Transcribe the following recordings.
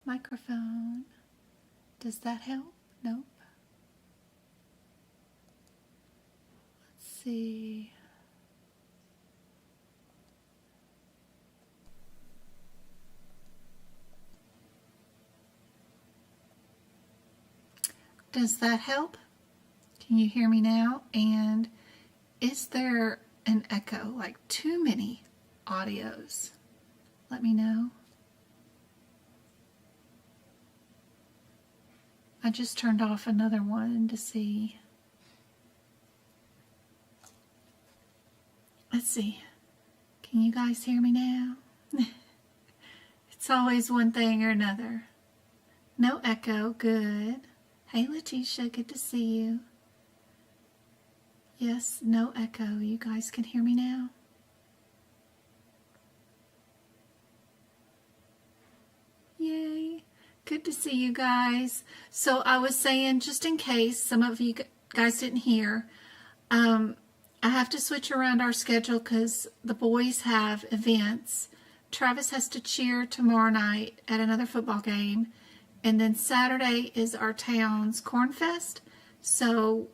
microphone. Does that help? Nope. Let's see. Does that help? Can you hear me now? And is there an echo, like too many audios? Let me know. I just turned off another one to see. Let's see. Can you guys hear me now? It's always one thing or another. No echo. Good. Hey, Letitia. Good to see you. Yes, no echo. You guys can hear me now? Yay. Good to see you guys. So I was saying, just in case some of you guys didn't hear, I have to switch around our schedule because the boys have events. Travis has to cheer tomorrow night at another football game. And then Saturday is our town's Corn Fest. So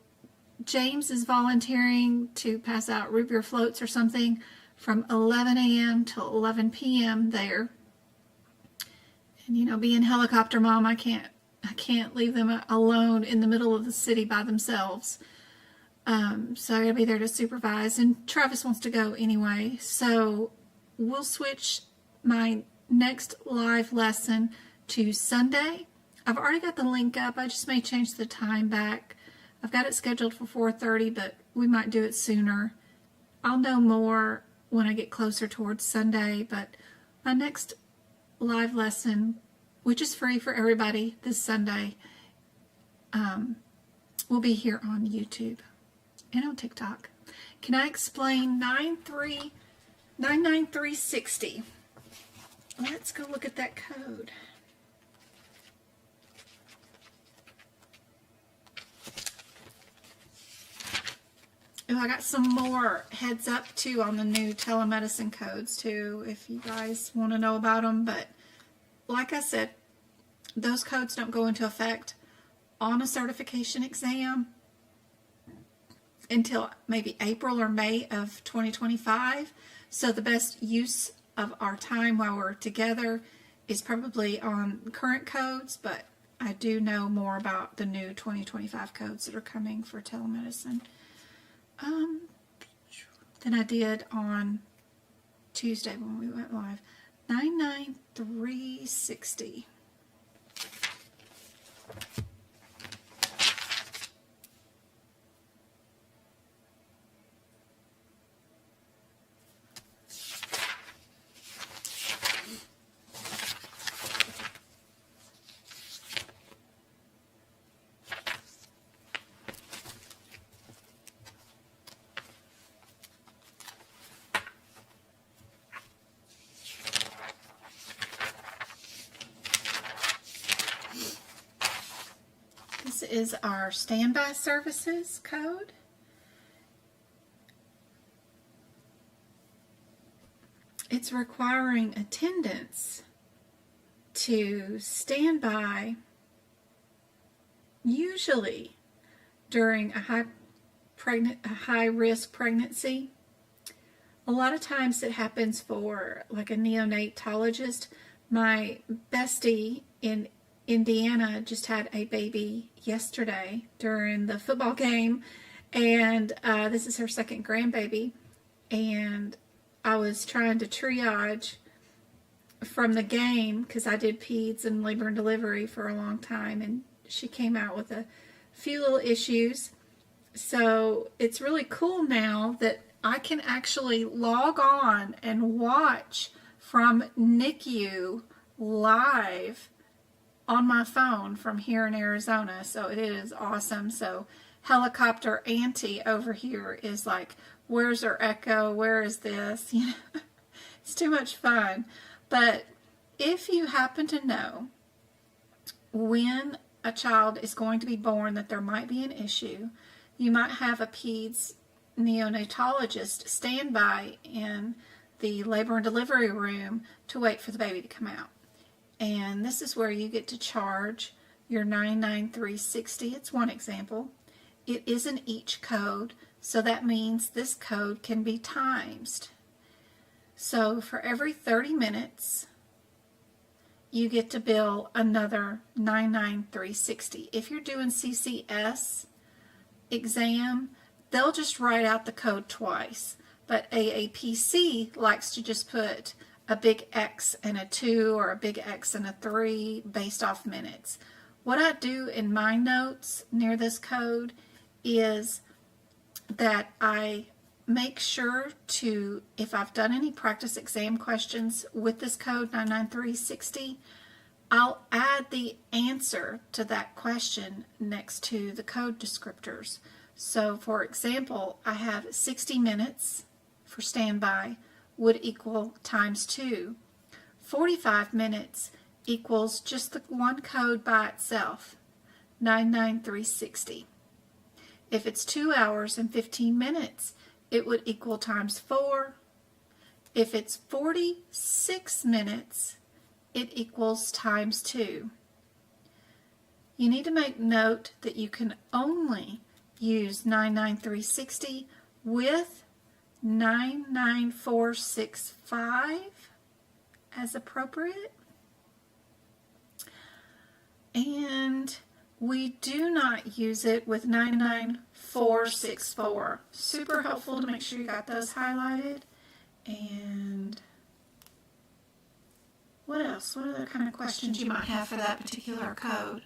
James is volunteering to pass out root beer floats or something from 11 a.m. till 11 p.m. there. And you know, being helicopter mom, I can't leave them alone in the middle of the city by themselves. So I gotta be there to supervise, and Travis wants to go anyway. So we'll switch my next live lesson to Sunday. I've already got the link up. I just may change the time back. I've got it scheduled for 4:30, but we might do it sooner. I'll know more when I get closer towards Sunday, but my next live lesson, which is free for everybody this Sunday, will be here on YouTube and on TikTok. Can I explain 99360? Let's go look at that code. Oh, I got some more heads up too on the new telemedicine codes too, if you guys want to know about them. But like I said, those codes don't go into effect on a certification exam until maybe April or May of 2025. So the best use of our time while we're together is probably on current codes, but I do know more about the new 2025 codes that are coming for telemedicine than I did on Tuesday when we went live. 99360. This is our standby services code. It's requiring attendance to stand by, usually during a high-risk pregnancy. A lot of times it happens for like a neonatologist. My bestie in Indiana just had a baby yesterday during the football game, and this is her second grandbaby, and I was trying to triage from the game because I did peds and labor and delivery for a long time, and she came out with a few little issues. So it's really cool now that I can actually log on and watch from NICU live on my phone from here in Arizona. So it is awesome. So helicopter auntie over here is like, where's her echo? Where is this? You know, it's too much fun. But if you happen to know when a child is going to be born that there might be an issue, you might have a peds neonatologist stand by in the labor and delivery room to wait for the baby to come out. and this is where you get to charge your $993.60. It's one example. It is an each code, so that means this code can be times. So for every 30 minutes, you get to bill another $993.60. If you're doing CCS exam, they'll just write out the code twice. But AAPC likes to just put a big X and a 2 or a big X and a 3 based off minutes. What I do in my notes near this code is that I make sure to, if I've done any practice exam questions with this code 99360, I'll add the answer to that question next to the code descriptors. So for example, I have 60 minutes for standby would equal times 2. 45 minutes equals just the one code by itself, 99360. If it's 2 hours and 15 minutes, it would equal times 4. If it's 46 minutes, it equals times 2. You need to make note that you can only use 99360 with 99465 as appropriate. And we do not use it with 99464. Super helpful to make sure you got those highlighted. And what else? What other kind of questions you might have for that particular code?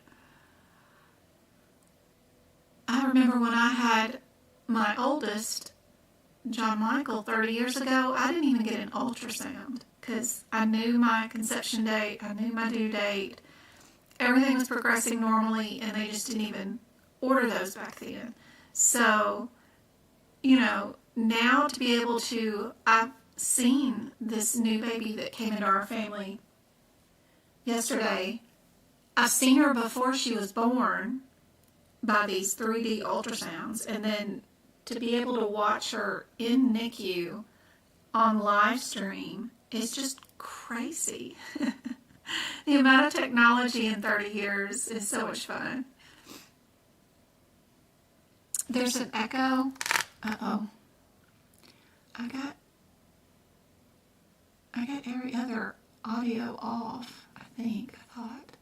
I remember when I had my oldest, John Michael, 30 years ago, I didn't even get an ultrasound because I knew my conception date, I knew my due date. Everything was progressing normally, and they just didn't even order those back then. So, you know, now to be able to, I've seen this new baby that came into our family yesterday. I've seen her before she was born by these 3D ultrasounds, and then to be able to watch her in NICU on live stream is just crazy. The amount of technology in 30 years is so much fun. There's an echo. Uh-oh. I got every other audio off, I think. I thought.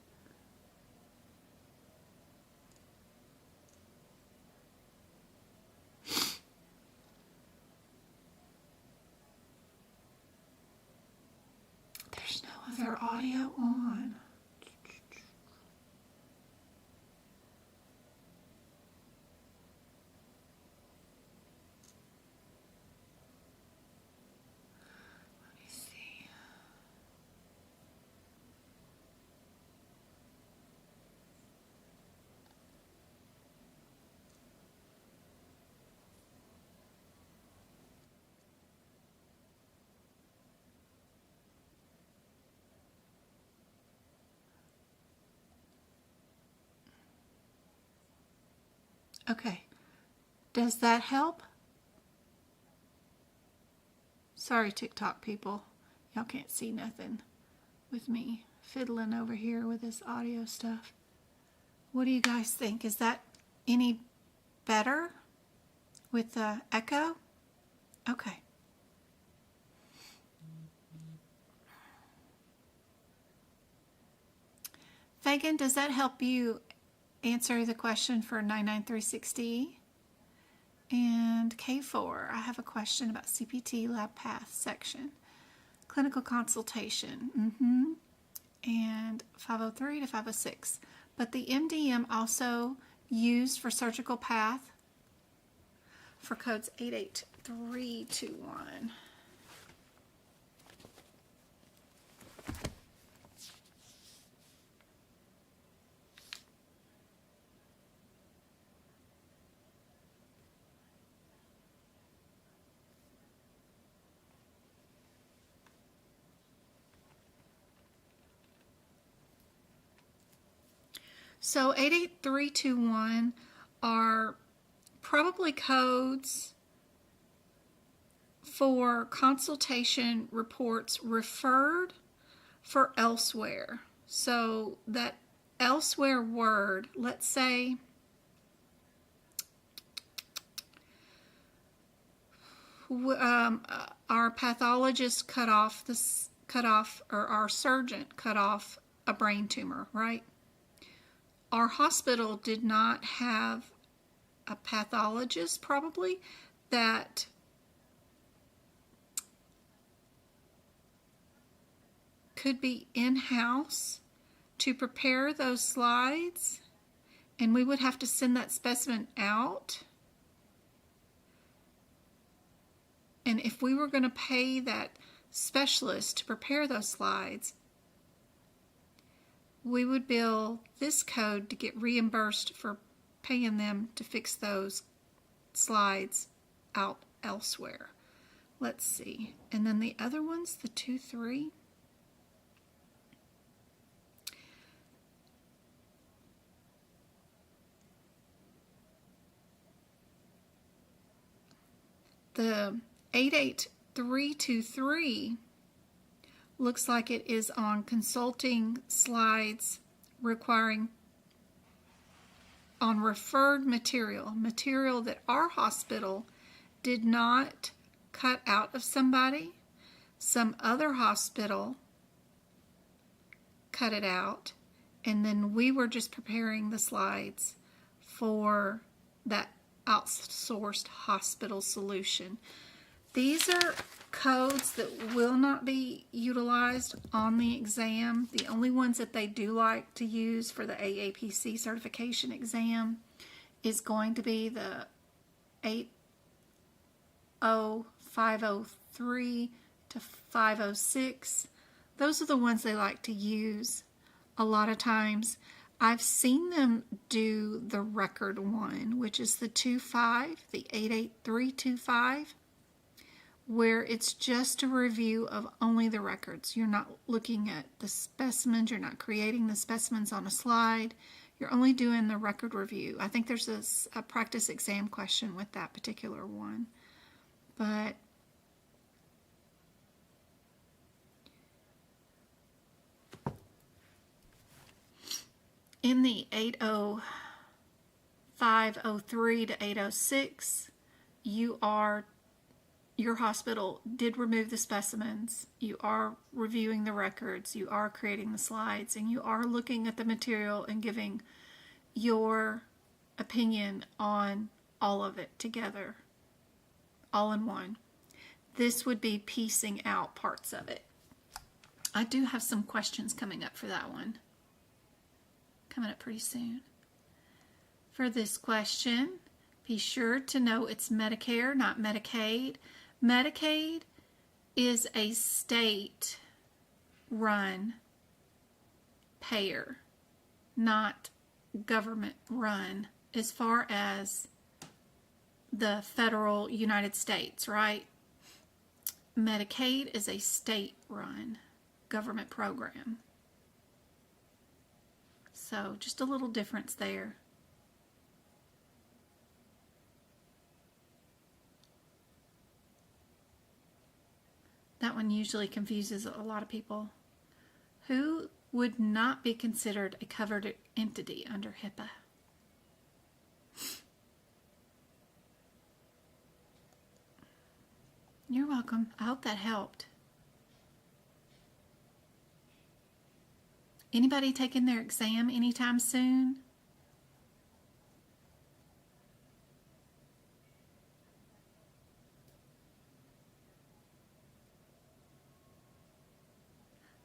There's no other audio on. Let me see. Okay. Does that help? Sorry, TikTok people. Y'all can't see nothing with me fiddling over here with this audio stuff. What do you guys think? Is that any better with the echo? Okay. Fagan, does that help you answer the question for 99360? And K4, I have a question about CPT lab path section. Clinical consultation. And 503 to 506. But the MDM also used for surgical path for codes 88321. So 88321 are probably codes for consultation reports referred for elsewhere. So that elsewhere word, let's say our pathologist cut off, or our surgeon cut off a brain tumor, right? Our hospital did not have a pathologist, probably, that could be in-house to prepare those slides, and we would have to send that specimen out. And if we were going to pay that specialist to prepare those slides, we would bill this code to get reimbursed for paying them to fix those slides out elsewhere. Let's see. And then the other ones, the 2-3. The 88323 looks like it is on consulting slides requiring on referred material that our hospital did not cut out of somebody. Some other hospital cut it out, and then we were just preparing the slides for that outsourced hospital solution. These are codes that will not be utilized on the exam. The only ones that they do like to use for the AAPC certification exam is going to be the 80503 to 506. Those are the ones they like to use a lot of times. I've seen them do the record one, which is the 25, the 88325, where it's just a review of only the records. You're not looking at the specimens, you're not creating the specimens on a slide, you're only doing the record review. I think there's a practice exam question with that particular one. But in the 80503 to 806, your hospital did remove the specimens, you are reviewing the records, you are creating the slides, and you are looking at the material and giving your opinion on all of it together, all in one. This would be piecing out parts of it. I do have some questions coming up for that one. Coming up pretty soon. For this question, be sure to know it's Medicare, not Medicaid. Medicaid is a state-run payer, not government-run as far as the federal United States, right? Medicaid is a state-run government program. So just a little difference there. That one usually confuses a lot of people. Who would not be considered a covered entity under HIPAA? You're welcome. I hope that helped. Anybody taking their exam anytime soon?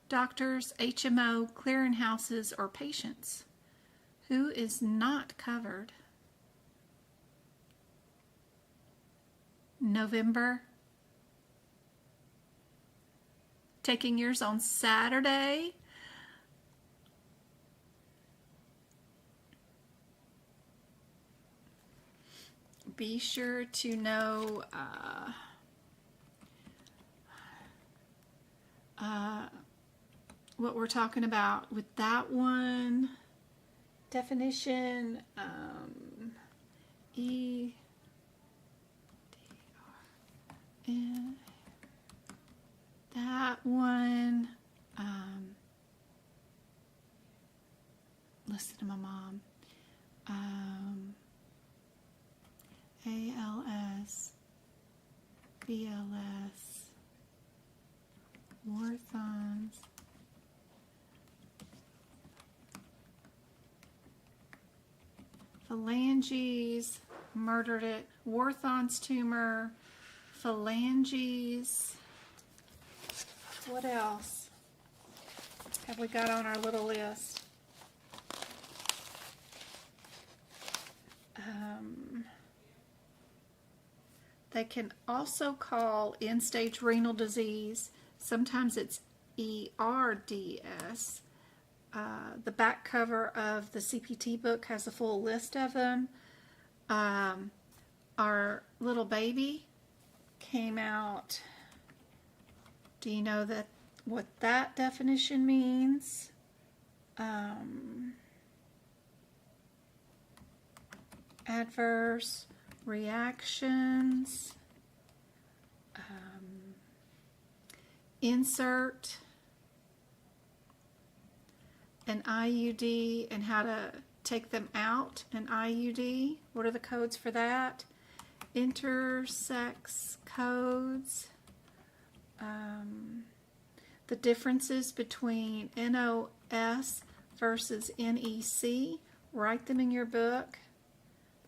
Doctors, HMO, clearinghouses, or patients? Who is not covered? November. Taking yours on Saturday. Be sure to know what we're talking about with that one. Definition, E-D-R-N, that one, listen to my mom. ALS, BLS, Warthons, phalanges, murdered it, Warthon's tumor, phalanges. What else have we got on our little list? They can also call end-stage renal disease. Sometimes it's ERDS. The back cover of the CPT book has a full list of them. Our little baby came out. Do you know what that definition means? Adverse reactions, insert an IUD and how to take them out an IUD. What are the codes for that? Intersex codes. The differences between NOS versus NEC. Write them in your book.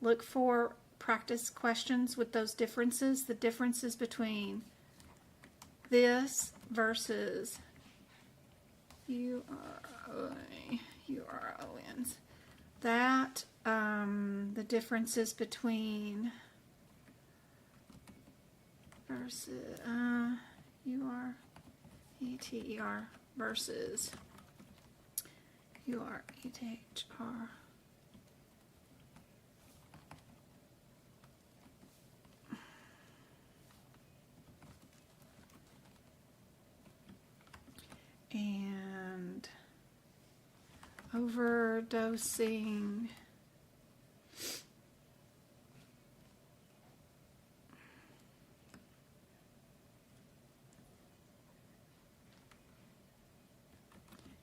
Look for practice questions with those differences. The differences between this versus URONs. That, the differences between versus URETER versus URETHR. And overdosing.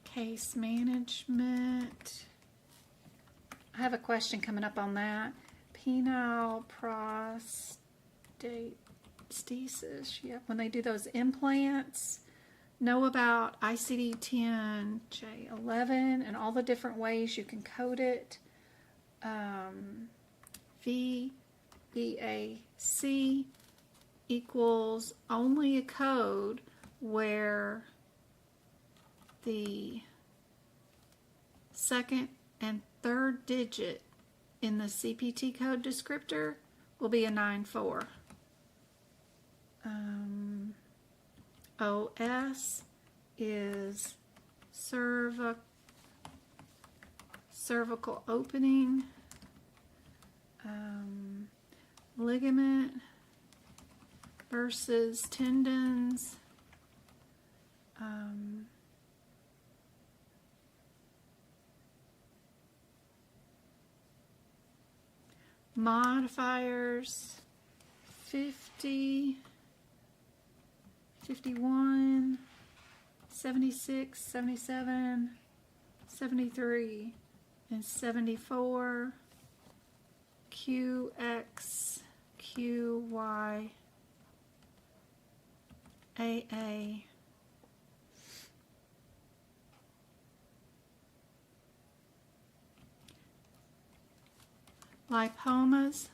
Case management. I have a question coming up on that. Penile prostatesis. Yep, when they do those implants. Know about ICD-10-J11 and all the different ways you can code it. VBAC equals only a code where the second and third digit in the CPT code descriptor will be a 94. OS is cervical opening, ligament versus tendons, modifiers, 50, 51, 76, 77, 73, and 74, QX, QY, AA, lipomas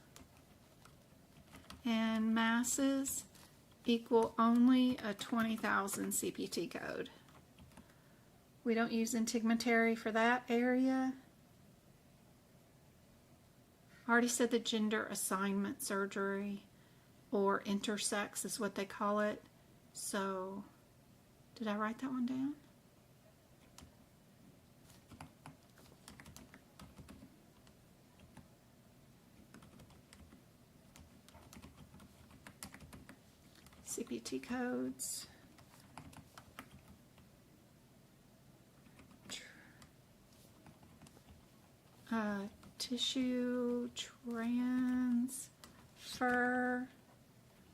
and masses equal only a 20,000 CPT code. We don't use integumentary for that area. I already said the gender assignment surgery, or intersex is what they call it. So, did I write that one down? CPT codes. Tissue transfer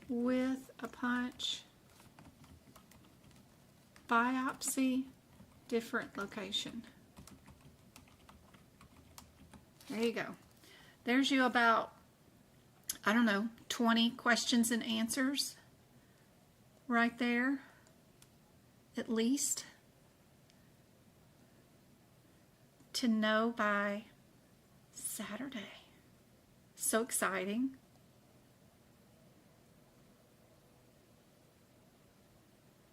with a punch. Biopsy, different location. There you go. There's you about, I don't know, 20 questions and answers right there, at least, to know by Saturday. So exciting.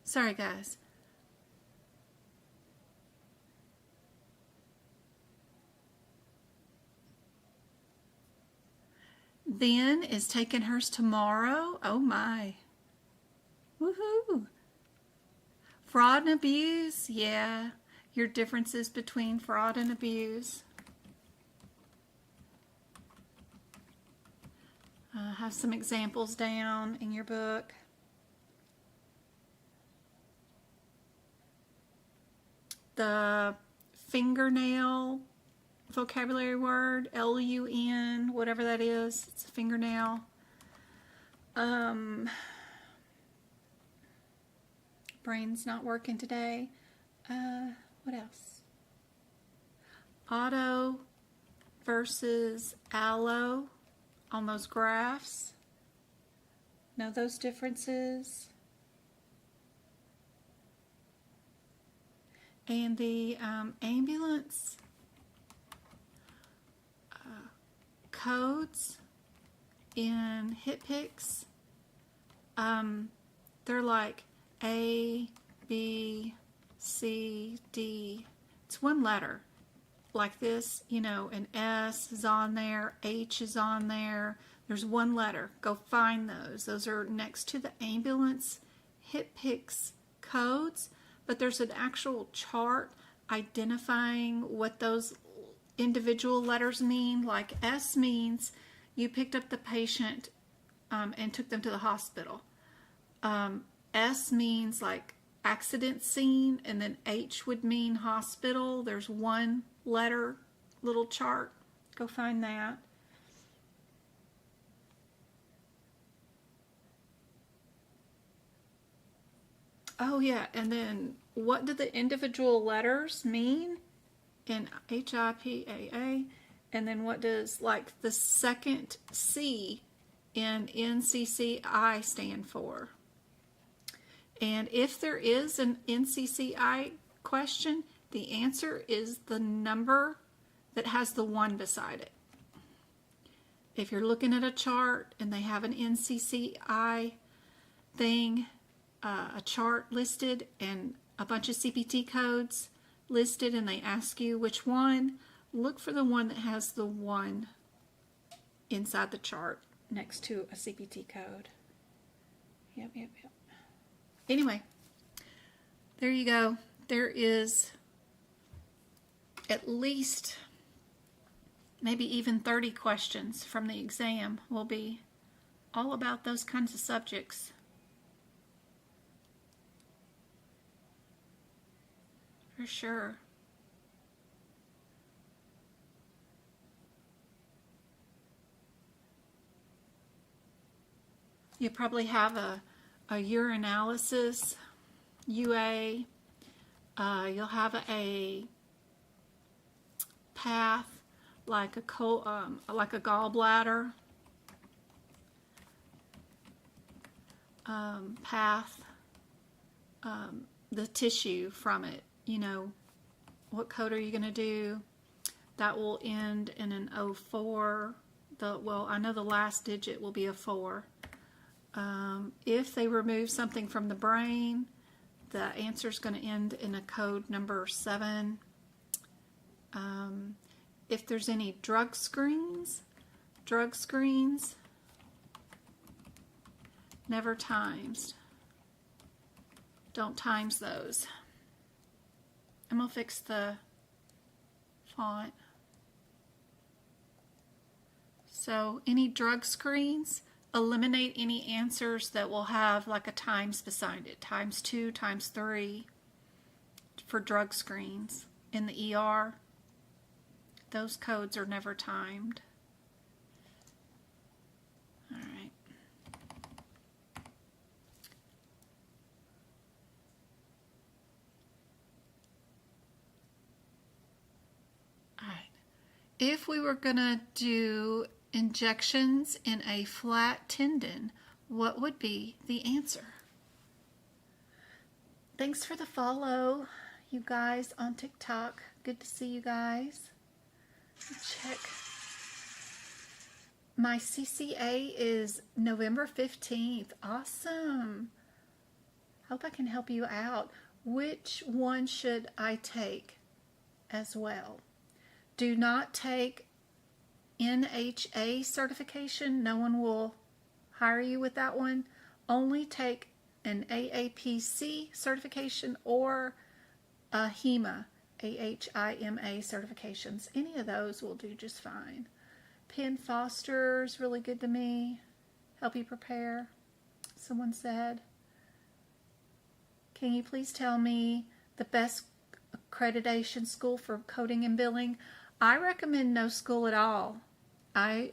Sorry, guys. Then is taking hers tomorrow. Oh my. Woohoo. Fraud and abuse. Yeah. Your differences between fraud and abuse. Have some examples down in your book. The fingernail vocabulary word, L-U-N, whatever that is. It's a fingernail. Brain's not working today. What else? Auto versus allo on those graphs. Know those differences. And the ambulance codes in HitPix, they're like A, B, C, D. It's one letter. Like this, you know, an S is on there, H is on there. There's one letter. Go find those. Those are next to the ambulance HitPix codes, but there's an actual chart identifying what those individual letters mean. Like S means you picked up the patient and took them to the hospital. S means like accident scene, and then H would mean hospital. There's one letter little chart. Go find that. Oh yeah, and then what do the individual letters mean in HIPAA? And then what does like the second C in NCCI stand for? And if there is an NCCI question, the answer is the number that has the 1 beside it. If you're looking at a chart and they have an NCCI thing, a chart listed and a bunch of CPT codes listed, and they ask you which one, look for the one that has the 1 inside the chart next to a CPT code. Yep. Anyway, there you go. There is at least maybe even 30 questions from the exam will be all about those kinds of subjects. For sure. You probably have a urinalysis, UA. You'll have a path like a gallbladder path, the tissue from it. You know, what code are you going to do? That will end in an 04. Well, I know the last digit will be a 4. If they remove something from the brain, the answer is going to end in a code number 7. If there's any drug screens, never times. Don't times those. I'm going to fix the font. So any drug screens, eliminate any answers that will have like a times beside it. ×2, ×3 for drug screens. In the ER, those codes are never timed. All right. All right. if we were going to do injections in a flat tendon, what would be the answer? Thanks for the follow, you guys on TikTok. Good to see you guys. Check. My CCA is November 15th. Awesome. Hope I can help you out. Which one should I take as well? Do not take NHA certification. No one will hire you with that one. Only take an aapc certification or ahima, AHIMA certifications. Any of those will do just fine. Penn Foster's really good to me. Help you prepare, someone said. Can you please tell me the best accreditation school for coding and billing? I recommend no school at all. I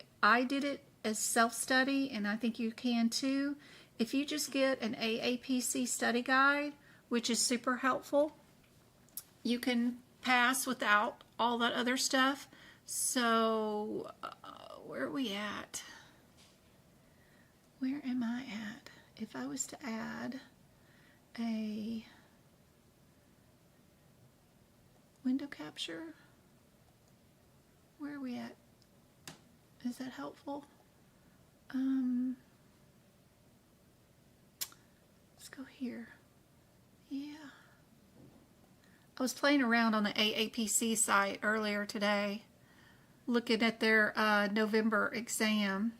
did it as self-study, and I think you can too. If you just get an AAPC study guide, which is super helpful, you can pass without all that other stuff. So, where are we at? Where am I at? If I was to add a window capture, where are we at? Is that helpful? Let's go here. Yeah. I was playing around on the AAPC site earlier today, looking at their November exam.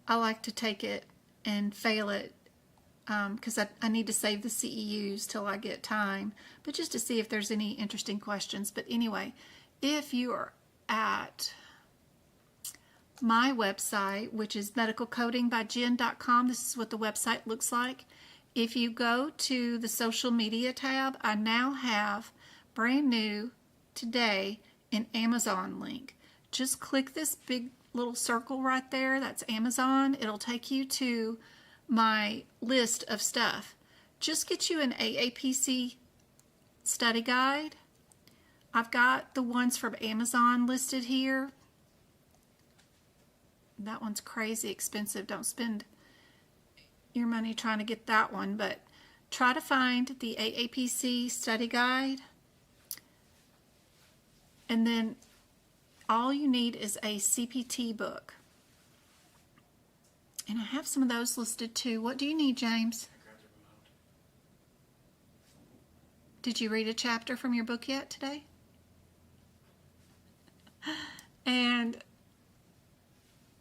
I like to take it and fail it because I need to save the CEUs till I get time, but just to see if there's any interesting questions. But anyway, if you are at my website, which is medicalcodingbyjen.com, this is what the website looks like. If you go to the social media tab, I now have brand new today an Amazon link. Just click this big little circle right there. That's Amazon. It'll take you to my list of stuff. Just get you an AAPC study guide. I've got the ones from Amazon listed here. That one's crazy expensive. Don't spend your money trying to get that one, but try to find the AAPC study guide, and then all you need is a CPT book. And I have some of those listed too. What do you need, James? Did you read a chapter from your book yet today? And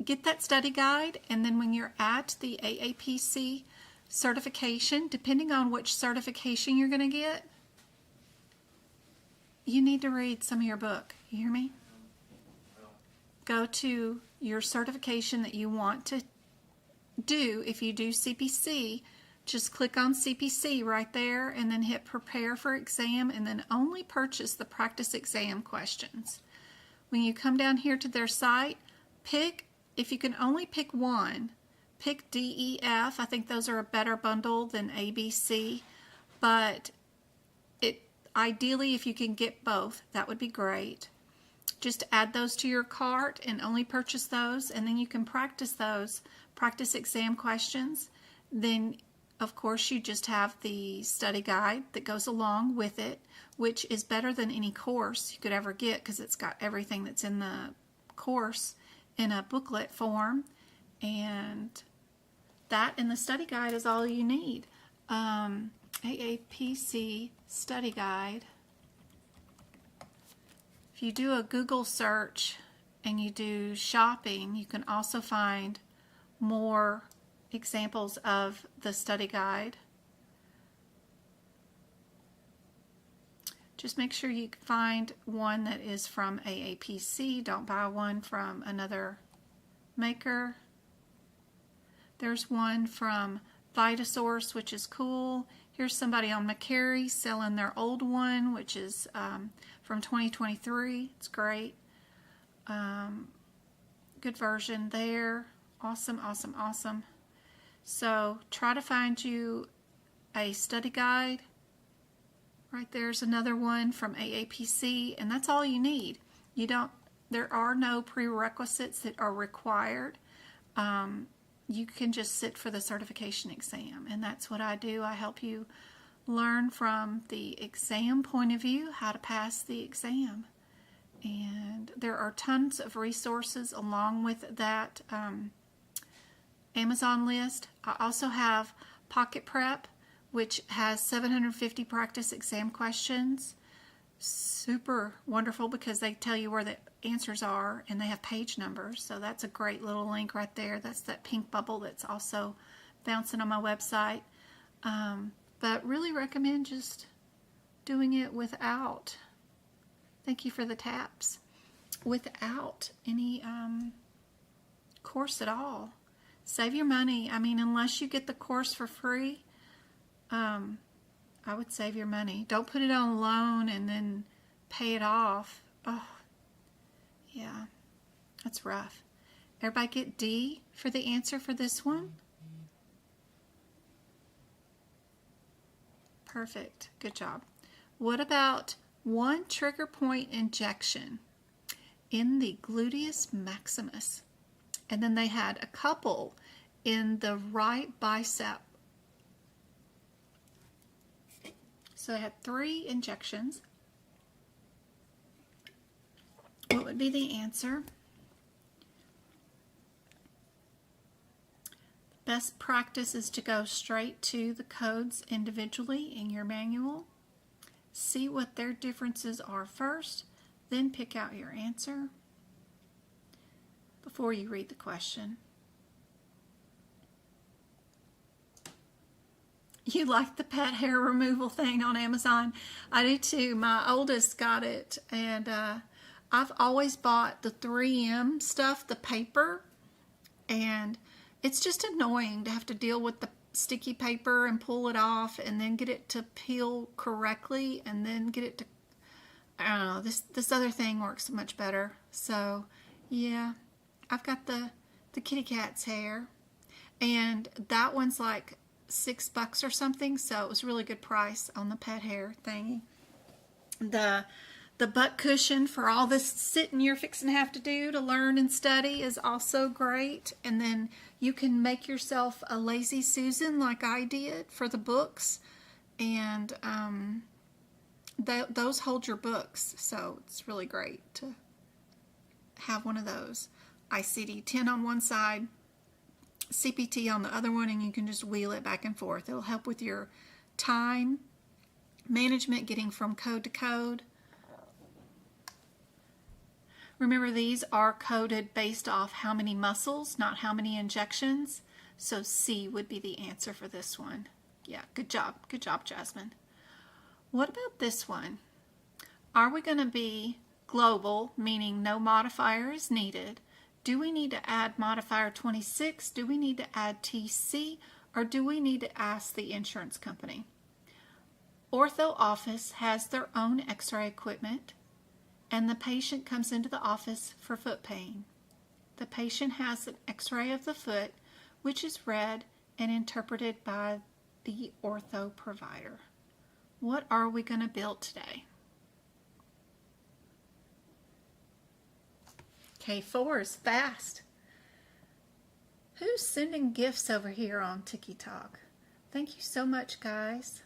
get that study guide, and then when you're at the AAPC certification, depending on which certification you're going to get, you need to read some of your book. You hear me? Go to your certification that you want to do. If you do CPC, just click on CPC right there and then hit prepare for exam, and then only purchase the practice exam questions. When you come down here to their site, if you can only pick one, pick D, E, F. I think those are a better bundle than A, B, C, but ideally if you can get both, that would be great. Just add those to your cart and only purchase those, and then you can practice those practice exam questions. Then of course you just have the study guide that goes along with it, which is better than any course you could ever get because it's got everything that's in the course in a booklet form, and that and the study guide is all you need. AAPC study guide. If you do a Google search and you do shopping, you can also find more examples of the study guide. Just make sure you find one that is from AAPC. Don't buy one from another maker. There's one from Vitasource, which is cool. Here's somebody on McCary selling their old one, which is from 2023. It's great. Good version there. Awesome, awesome, awesome. So try to find you a study guide. Right there's another one from AAPC, and that's all you need. You don't There are no prerequisites that are required. You can just sit for the certification exam, and that's what I do. I help you learn from the exam point of view how to pass the exam. And there are tons of resources along with that Amazon list. I also have Pocket Prep, which has 750 practice exam questions. Super wonderful because they tell you where the answers are and they have page numbers. So that's a great little link right there. That's that pink bubble that's also bouncing on my website. But really recommend just doing it without, thank you for the taps, without any course at all. Save your money. I mean, unless you get the course for free, I would save your money. Don't put it on a loan and then pay it off. Oh, yeah, that's rough. Everybody get D for the answer for this one? Perfect. Good job. What about one trigger point injection in the gluteus maximus? And then they had a couple in the right bicep. So they had 3 injections. What would be the answer? Best practice is to go straight to the codes individually in your manual. See what their differences are first, then pick out your answer before you read the question. You like the pet hair removal thing on Amazon? I do too. My oldest got it, and I've always bought the 3M stuff, the paper, and it's just annoying to have to deal with the sticky paper and pull it off and then get it to peel correctly and then get it to, I don't know, this other thing works much better. So yeah, I've got the kitty cat's hair, and that one's like $6 or something, so it was a really good price on the pet hair thingy. The butt cushion for all this sitting you're fixing to have to do to learn and study is also great. And then you can make yourself a lazy Susan like I did for the books, and those hold your books, so it's really great to have one of those. ICD-10 on one side, CPT on the other one, and you can just wheel it back and forth. It'll help with your time management, getting from code to code. Remember, these are coded based off how many muscles, not how many injections. So C would be the answer for this one. Yeah, good job. Good job, Jasmine. What about this one? Are we going to be global, meaning no modifier is needed? Do we need to add modifier 26? Do we need to add TC? Or do we need to ask the insurance company? Ortho office has their own x-ray equipment, and the patient comes into the office for foot pain. The patient has an x-ray of the foot, which is read and interpreted by the ortho provider. What are we going to build today? K4 is fast. Who's sending gifts over here on TikTok? Thank you so much, guys.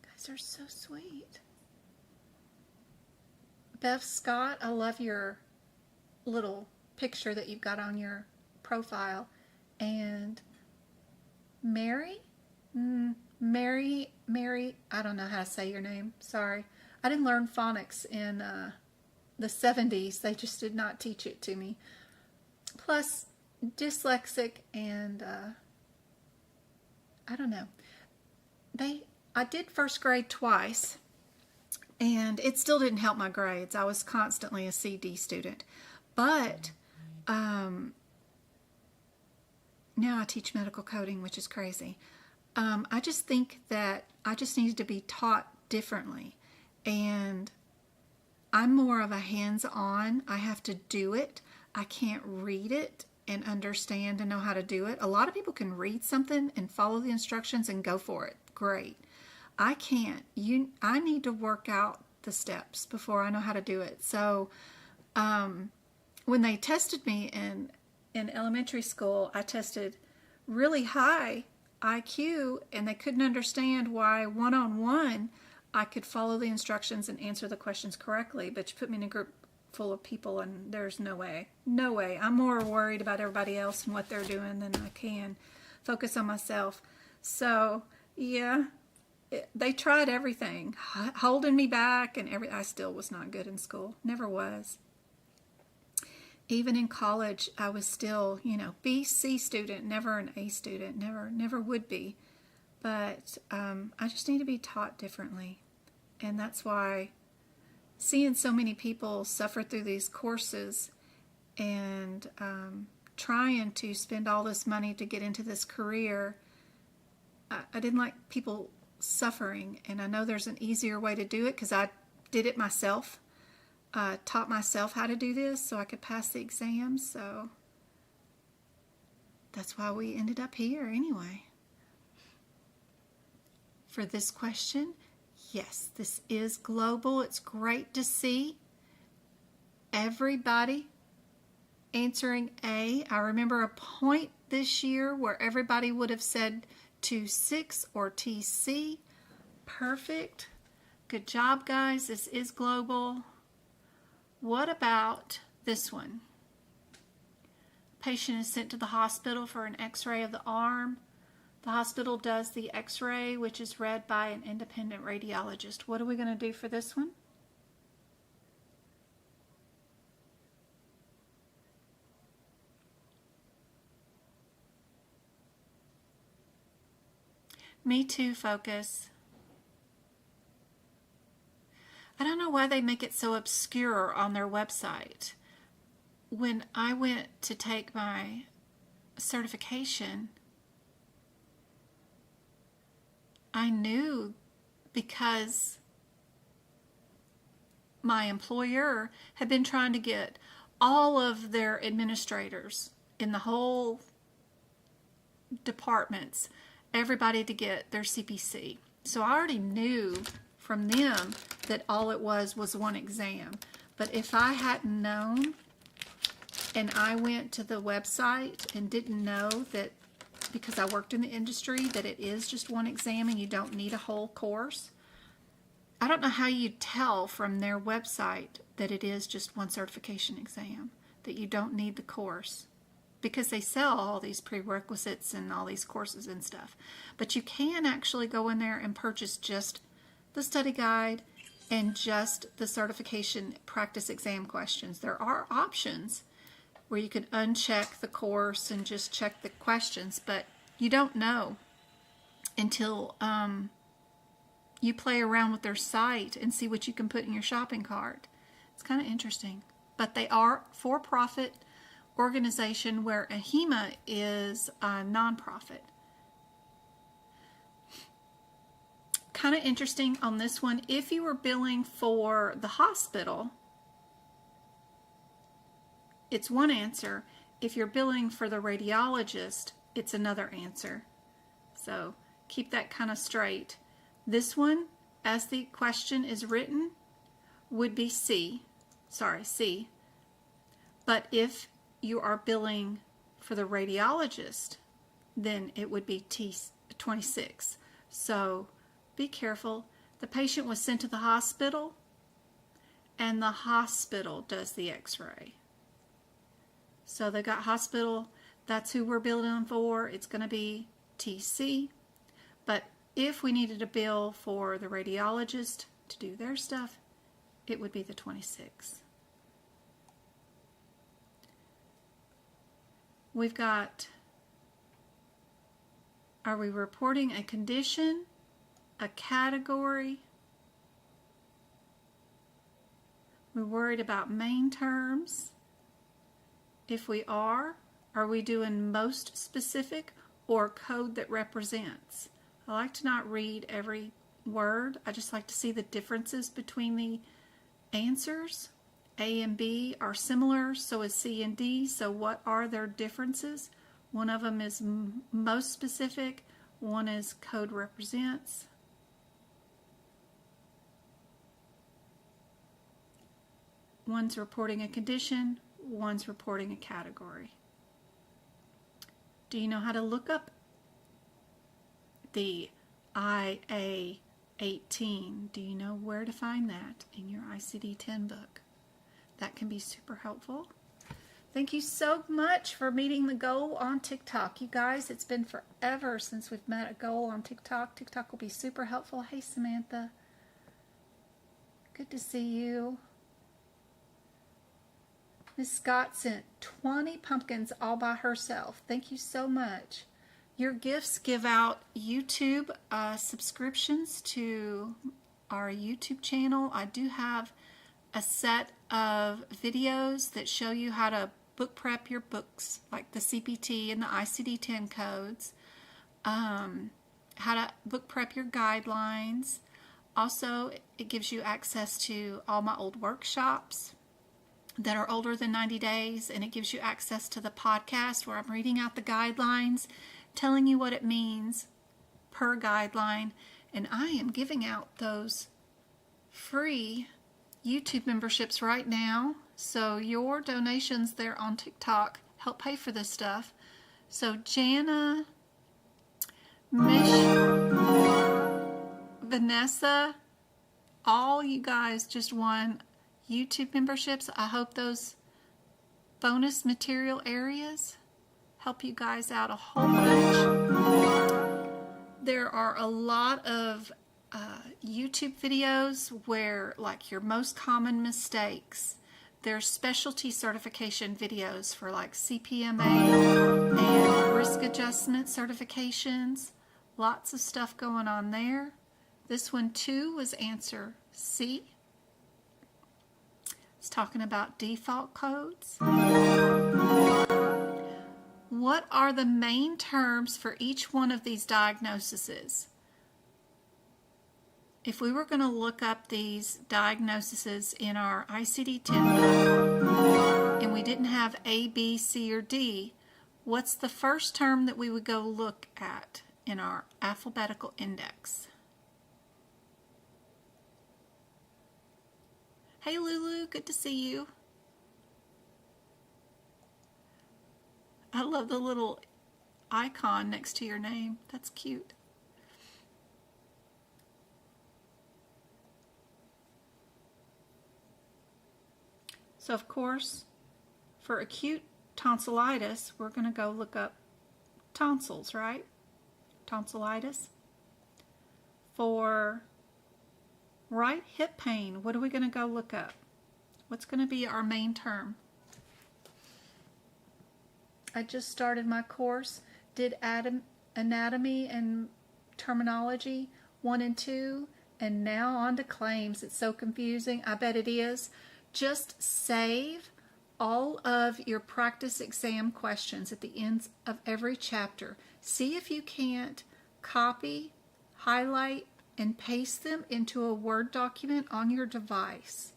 Guys are so sweet. Bev Scott, I love your little picture that you've got on your profile. And Mary, I don't know how to say your name. Sorry. I didn't learn phonics in the 70s. They just did not teach it to me. Plus, dyslexic and I don't know. I did first grade twice, and it still didn't help my grades. I was constantly a CD student. But now I teach medical coding, which is crazy. I just think that I just needed to be taught differently. And I'm more of a hands-on. I have to do it. I can't read it and understand and know how to do it. A lot of people can read something and follow the instructions and go for it. Great. I can't. I need to work out the steps before I know how to do it. So when they tested me in elementary school, I tested really high IQ, and they couldn't understand why one-on-one I could follow the instructions and answer the questions correctly. But you put me in a group full of people and there's no way. No way. I'm more worried about everybody else and what they're doing than I can focus on myself. So, yeah, they tried everything, holding me back, and I still was not good in school. Never was. Even in college, I was still, B, C student, never an A student, never would be. But I just need to be taught differently. And that's why seeing so many people suffer through these courses and trying to spend all this money to get into this career, I didn't like people suffering. And I know there's an easier way to do it because I did it myself. Taught myself how to do this so I could pass the exam. So that's why we ended up here anyway. For this question, yes, this is global. It's great to see everybody answering A. I remember a point this year where everybody would have said 2-6 or TC. Perfect. Good job, guys. This is global. What about this one? Patient is sent to the hospital for an x-ray of the arm. The hospital does the x-ray, which is read by an independent radiologist. What are we going to do for this one? Me too, Focus. I don't know why they make it so obscure on their website. When I went to take my certification, I knew because my employer had been trying to get all of their administrators in the whole departments, everybody to get their CPC. So I already knew from them that all it was one exam. But if I hadn't known and I went to the website and didn't know that, because I worked in the industry, that it is just one exam and you don't need a whole course, I don't know how you tell from their website that it is just one certification exam, that you don't need the course, because they sell all these prerequisites and all these courses and stuff. But you can actually go in there and purchase just the study guide and just the certification practice exam questions. There are options where you can uncheck the course and just check the questions, but you don't know until you play around with their site and see what you can put in your shopping cart. It's kind of interesting. But they are for-profit organization, where AHIMA is a non-profit. Kind of interesting on this one, if you were billing for the hospital, it's one answer. If you're billing for the radiologist, it's another answer. So keep that kind of straight. This one, as the question is written, would be C. But if you are billing for the radiologist, then it would be T26. So be careful. The patient was sent to the hospital, and the hospital does the x-ray. So they got hospital, that's who we're billing for. It's going to be TC. But if we needed a bill for the radiologist to do their stuff, it would be the 26. We've got, are we reporting a condition, a category? We're worried about main terms. If we are we doing most specific or code that represents? I like to not read every word. I just like to see the differences between the answers A and B are similar, so is C and D. So what are their differences? One of them is most specific, one is code represents. One's reporting a condition, one's reporting a category. Do you know how to look up the IA 18? Do you know where to find that in your ICD-10 book? That can be super helpful. Thank you so much for meeting the goal on TikTok. You guys, it's been forever since we've met a goal on TikTok. TikTok will be super helpful. Hey, Samantha. Good to see you. Miss Scott sent 20 pumpkins all by herself. Thank you so much. Your gifts give out YouTube subscriptions to our YouTube channel. I do have a set of videos that show you how to book prep your books, like the CPT and the ICD-10 codes, how to book prep your guidelines. Also, it gives you access to all my old workshops that are older than 90 days, and it gives you access to the podcast where I'm reading out the guidelines, telling you what it means per guideline, and I am giving out those free YouTube memberships right now, so your donations there on TikTok help pay for this stuff. So Jana, Vanessa, all you guys just won YouTube memberships. I hope those bonus material areas help you guys out a whole bunch. There are a lot of YouTube videos where, like, your most common mistakes. There's specialty certification videos for like CPMA and risk adjustment certifications. Lots of stuff going on there. This one too was answer C. It's talking about default codes. What are the main terms for each one of these diagnoses? If we were going to look up these diagnoses in our ICD-10 book and we didn't have A, B, C, or D, what's the first term that we would go look at in our alphabetical index? Hey Lulu, good to see you. I love the little icon next to your name. That's cute. So of course, for acute tonsillitis, we're going to go look up tonsils, right? Tonsillitis. For right hip pain, what are we going to go look up? What's going to be our main term? I just started my course, did anatomy and terminology 1 and 2, and now on to claims. It's so confusing. I bet it is. Just save all of your practice exam questions at the end of every chapter. See if you can't copy, highlight, and paste them into a Word document on your device.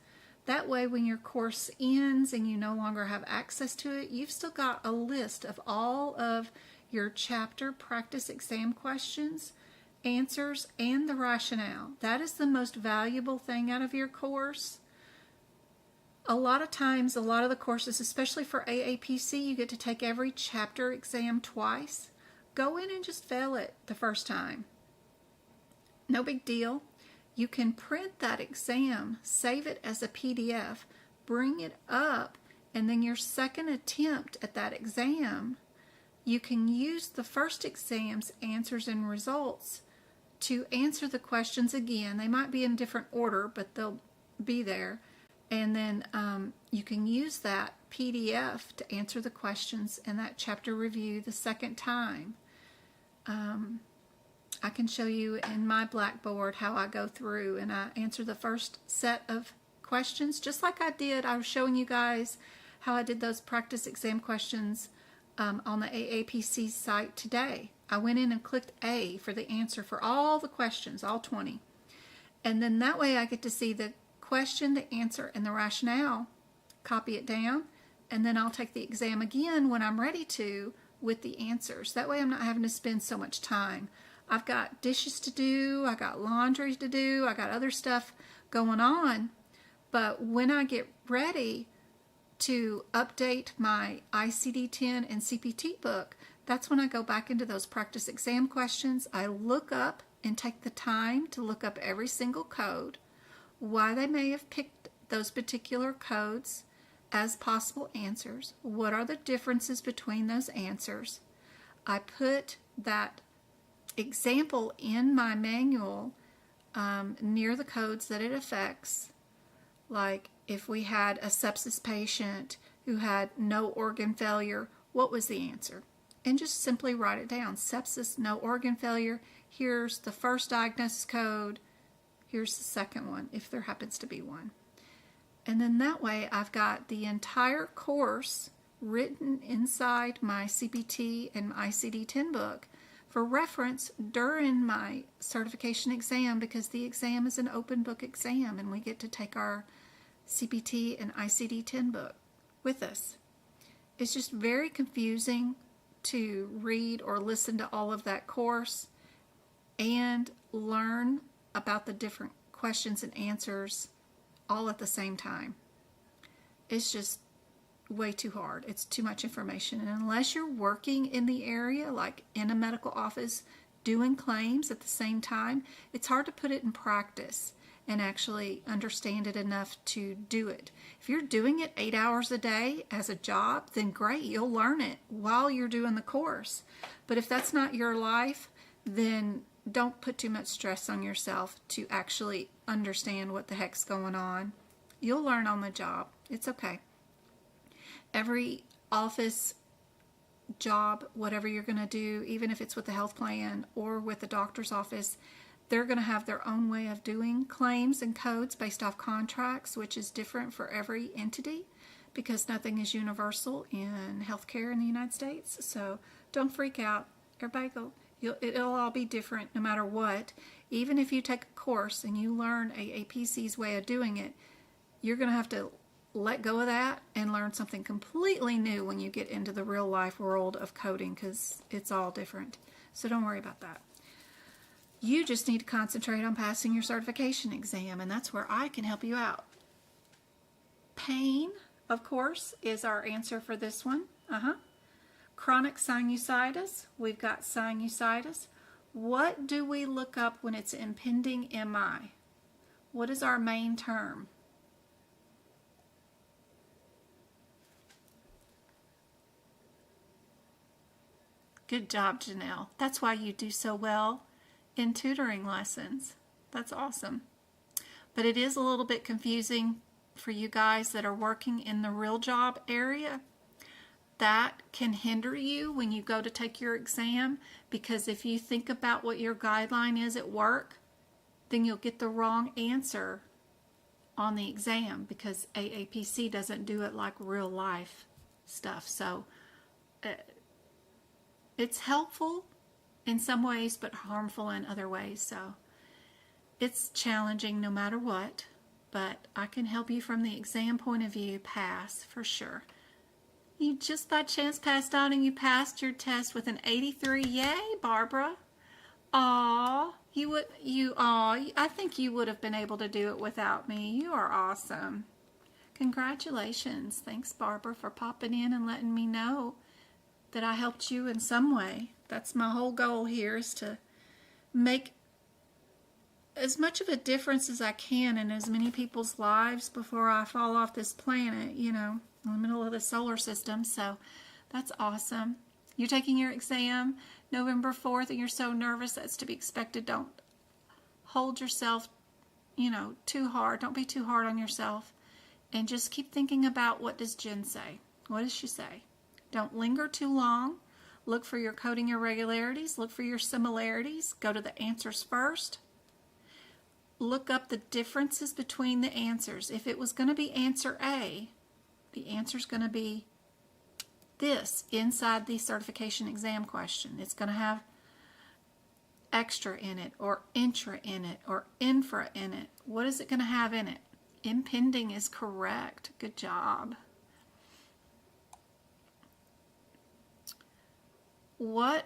That way, when your course ends and you no longer have access to it, you've still got a list of all of your chapter practice exam questions, answers, and the rationale. That is the most valuable thing out of your course. A lot of times, a lot of the courses, especially for AAPC, you get to take every chapter exam twice. Go in and just fail it the first time. No big deal. You can print that exam, save it as a PDF, bring it up, and then your second attempt at that exam, you can use the first exam's answers and results to answer the questions again. They might be in different order, but they'll be there. And then you can use that PDF to answer the questions in that chapter review the second time. I can show you in my Blackboard how I go through and I answer the first set of questions, just like I did. I was showing you guys how I did those practice exam questions on the AAPC site today. I went in and clicked A for the answer for all the questions, all 20. And then that way I get to see the question, the answer, and the rationale copy it down, and then I'll take the exam again when I'm ready to with the answers. That way I'm not having to spend so much time. I've got dishes to do, I got laundry to do, I got other stuff going on, but when I get ready to update my ICD-10 and CPT book, that's when I go back into those practice exam questions. I look up and take the time to look up every single code, why they may have picked those particular codes as possible answers, what are the differences between those answers. I put that example in my manual near the codes that it affects, like if we had a sepsis patient who had no organ failure, what was the answer? And just simply write it down. Sepsis, no organ failure. Here's the first diagnosis code. Here's the second one, if there happens to be one. And then that way I've got the entire course written inside my CPT and ICD-10 book for reference during my certification exam, because the exam is an open book exam and we get to take our CPT and ICD-10 book with us. It's just very confusing to read or listen to all of that course and learn about the different questions and answers all at the same time. It's just way too hard. It's too much information. And unless you're working in the area, like in a medical office, doing claims at the same time, it's hard to put it in practice and actually understand it enough to do it. If you're doing it 8 hours a day as a job, then great, you'll learn it while you're doing the course. But if that's not your life, then don't put too much stress on yourself to actually understand what the heck's going on. You'll learn on the job. It's okay. Every office job, whatever you're going to do, even if it's with the health plan or with the doctor's office, they're going to have their own way of doing claims and codes based off contracts, which is different for every entity because nothing is universal in healthcare in the United States. So don't freak out. Everybody go. It'll all be different no matter what. Even if you take a course and you learn aapc's way of doing it, you're going to have to let go of that and learn something completely new when you get into the real life world of coding, because it's all different. So don't worry about that. You just need to concentrate on passing your certification exam, and that's where I can help you out. Pain, of course, is our answer for this one. Chronic sinusitis, we've got sinusitis. What do we look up when it's impending MI? What is our main term? Good job, Janelle. That's why you do so well in tutoring lessons. That's awesome. But it is a little bit confusing for you guys that are working in the real job area. That can hinder you when you go to take your exam, because if you think about what your guideline is at work, then you'll get the wrong answer on the exam because AAPC doesn't do it like real life stuff. So it's helpful in some ways but harmful in other ways. So it's challenging no matter what, but I can help you from the exam point of view pass for sure. You just by chance passed on and you passed your test with an 83. Yay, Barbara. I think you would have been able to do it without me. You are awesome. Congratulations. Thanks, Barbara, for popping in and letting me know that I helped you in some way. That's my whole goal here, is to make as much of a difference as I can in as many people's lives before I fall off this planet, you know, in the middle of the solar system. So that's awesome. You're taking your exam November 4th and you're so nervous. That's to be expected. Don't hold yourself, too hard. Don't be too hard on yourself. And just keep thinking about, what does Jen say? What does she say? Don't linger too long. Look for your coding irregularities. Look for your similarities. Go to the answers first. Look up the differences between the answers. If it was going to be answer A, the answer is going to be this inside the certification exam question. It's going to have extra in it, or intra in it, or infra in it. What is it going to have in it? Impending is correct. Good job. What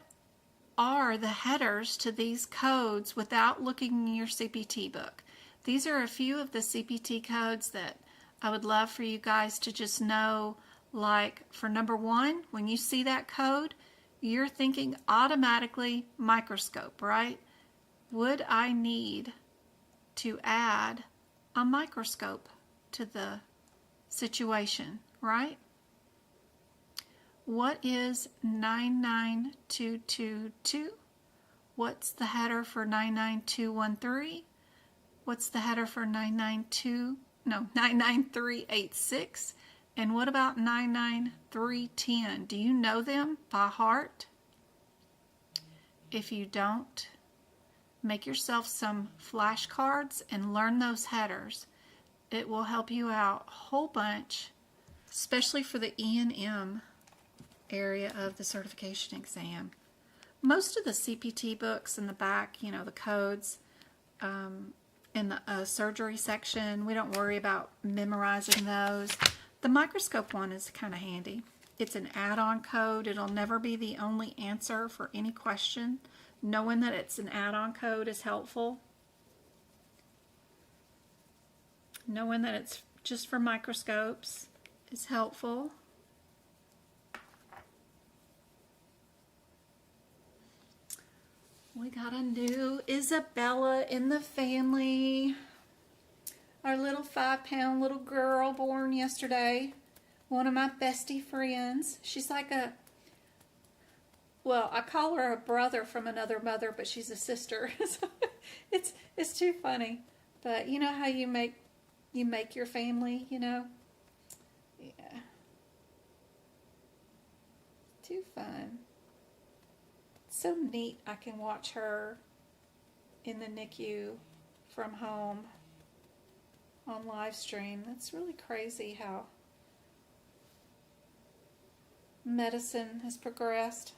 are the headers to these codes without looking in your CPT book? These are a few of the CPT codes that I would love for you guys to just know. Like for number 1, when you see that code, you're thinking automatically microscope, right? Would I need to add a microscope to the situation, right? What is 99222? What's the header for 99213? What's the header for 99386? And what about 99310? Do you know them by heart? If you don't, make yourself some flashcards and learn those headers. It will help you out a whole bunch, especially for the E&M area of the certification exam. Most of the CPT books in the back, you know, the codes in the surgery section, we don't worry about memorizing those. The microscope one is kind of handy. It's an add-on code. It'll never be the only answer for any question. Knowing that it's an add-on code is helpful. Knowing that it's just for microscopes is helpful. We got a new Isabella in the family. Our little 5-pound little girl born yesterday. One of my bestie friends. She's like a, well, I call her a brother from another mother, but she's a sister. it's too funny. But you know how you make your family, you know? Yeah. Too fun. So neat. I can watch her in the NICU from home on live stream. That's really crazy how medicine has progressed.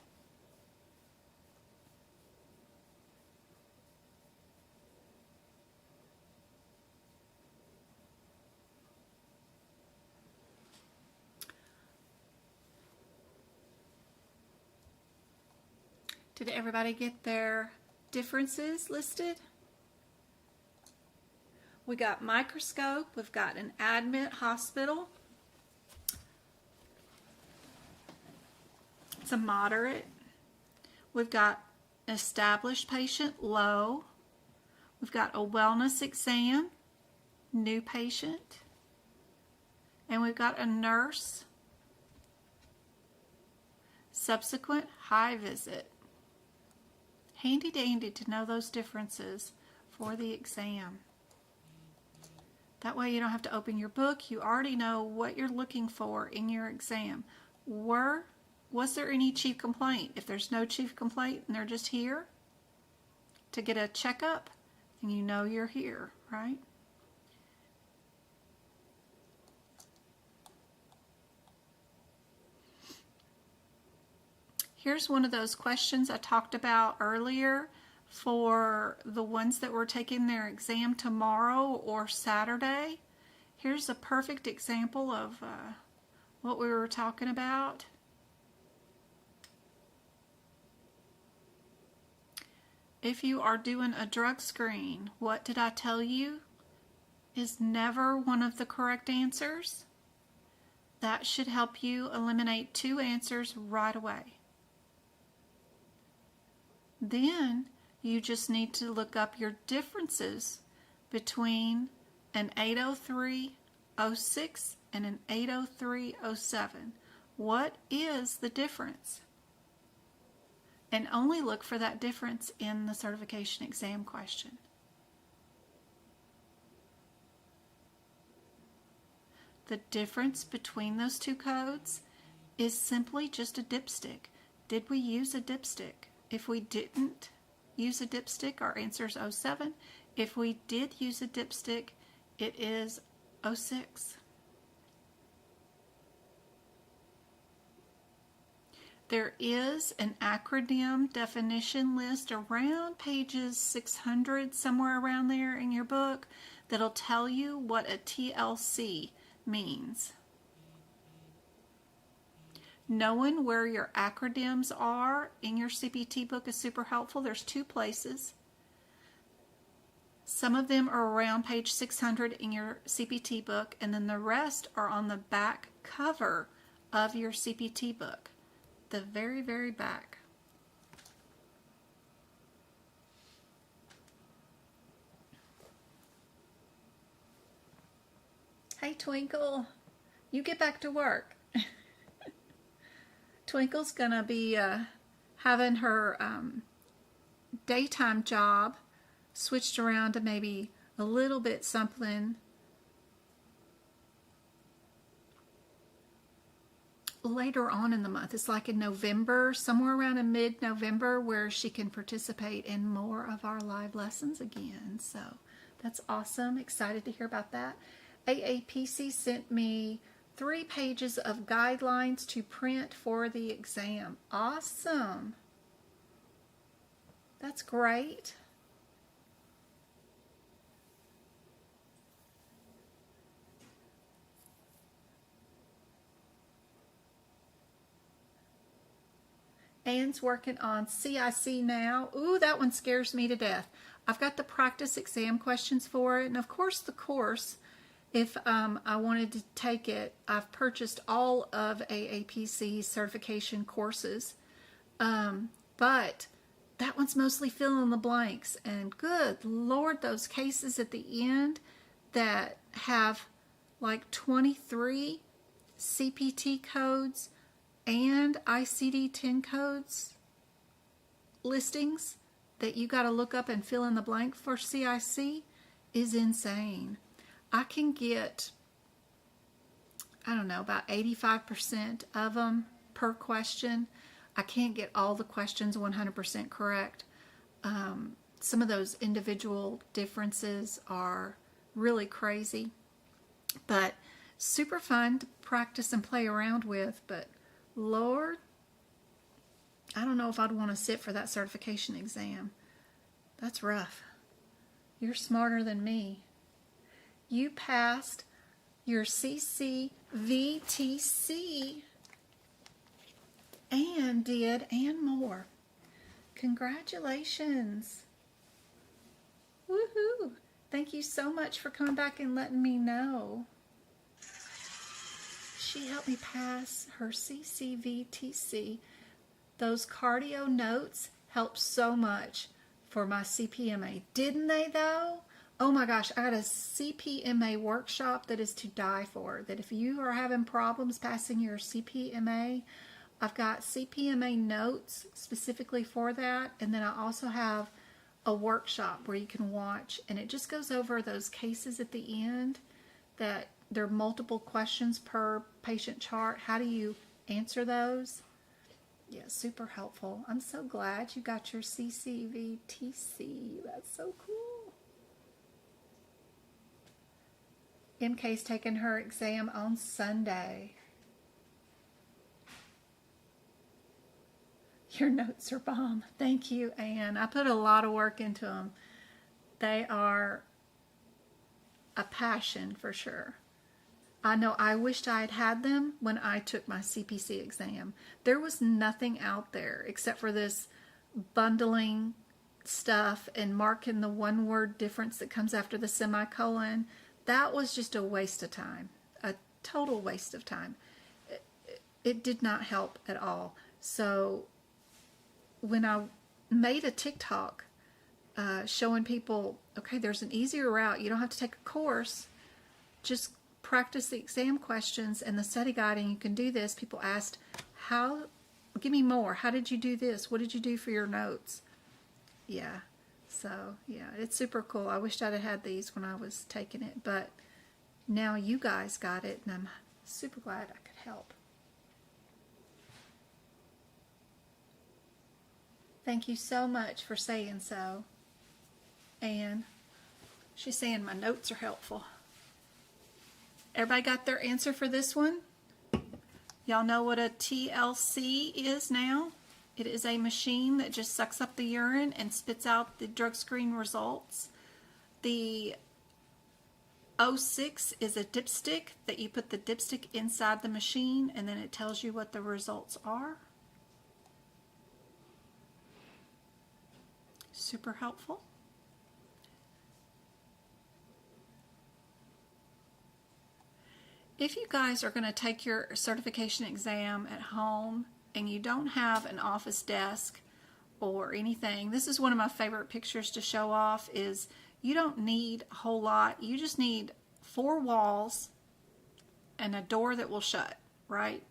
Did everybody get their differences listed? We got microscope, we've got an admit hospital. It's a moderate. We've got established patient, low. We've got a wellness exam, new patient. And we've got a nurse, subsequent high visit. Handy dandy to know those differences for the exam. That way you don't have to open your book. You already know what you're looking for in your exam. Was there any chief complaint? If there's no chief complaint and they're just here to get a checkup, then you know you're here, right? Here's one of those questions I talked about earlier for the ones that were taking their exam tomorrow or Saturday. Here's a perfect example of what we were talking about. If you are doing a drug screen, what did I tell you is never one of the correct answers? That should help you eliminate 2 answers right away. Then you just need to look up your differences between an 803.06 and an 803.07. What is the difference? And only look for that difference in the certification exam question. The difference between those 2 codes is simply just a dipstick. Did we use a dipstick? If we didn't use a dipstick, our answer is 07. If we did use a dipstick, it is 06. There is an acronym definition list around pages 600, somewhere around there in your book, that'll tell you what a TLC means. Knowing where your acronyms are in your CPT book is super helpful. There's 2 places. Some of them are around page 600 in your CPT book, and then the rest are on the back cover of your CPT book. The very, very back. Hey, Twinkle. You get back to work. Twinkle's going to be having her daytime job switched around to maybe a little bit something later on in the month. It's like in November, somewhere around in mid-November, where she can participate in more of our live lessons again. So that's awesome. Excited to hear about that. AAPC sent me 3 pages of guidelines to print for the exam. Awesome. That's great. Anne's working on CIC now. Ooh, that one scares me to death. I've got the practice exam questions for it, and of course the course, if I wanted to take it, I've purchased all of AAPC's certification courses, but that one's mostly fill in the blanks, and good Lord, those cases at the end that have like 23 CPT codes and ICD-10 codes listings that you got to look up and fill in the blank for CIC is insane. I can get, I don't know, about 85% of them per question. I can't get all the questions 100% correct. Some of those individual differences are really crazy, but super fun to practice and play around with. But Lord, I don't know if I'd want to sit for that certification exam. That's rough. You're smarter than me. You passed your CCVTC and did and more. Congratulations. Woohoo! Thank you so much for coming back and letting me know. She helped me pass her CCVTC. Those cardio notes helped so much for my CPMA. Didn't they though? Oh my gosh, I got a CPMA workshop that is to die for. That if you are having problems passing your CPMA, I've got CPMA notes specifically for that. And then I also have a workshop where you can watch, and it just goes over those cases at the end that there are multiple questions per patient chart. How do you answer those? Yeah, super helpful. I'm so glad you got your CCVTC. That's so cool. MK's taking her exam on Sunday. Your notes are bomb. Thank you, Anne. I put a lot of work into them. They are a passion for sure. I know I wished I had had them when I took my CPC exam. There was nothing out there except for this bundling stuff and marking the one-word difference that comes after the semicolon. That was just a waste of time, a total waste of time. It did not help at all. So when I made a TikTok showing people, okay, there's an easier route. You don't have to take a course. Just practice the exam questions and the study guide, and you can do this. People asked, how, give me more. How did you do this? What did you do for your notes? Yeah. So, yeah, it's super cool. I wished I'd have had these when I was taking it, but now you guys got it, and I'm super glad I could help. Thank you so much for saying so. And she's saying my notes are helpful. Everybody got their answer for this one? Y'all know what a TLC is now? It is a machine that just sucks up the urine and spits out the drug screen results. The 06 is a dipstick that you put the dipstick inside the machine and then it tells you what the results are. Super helpful. If you guys are going to take your certification exam at home and you don't have an office desk or anything, this is one of my favorite pictures to show off. Is you don't need a whole lot. You just need 4 walls and a door that will shut, right?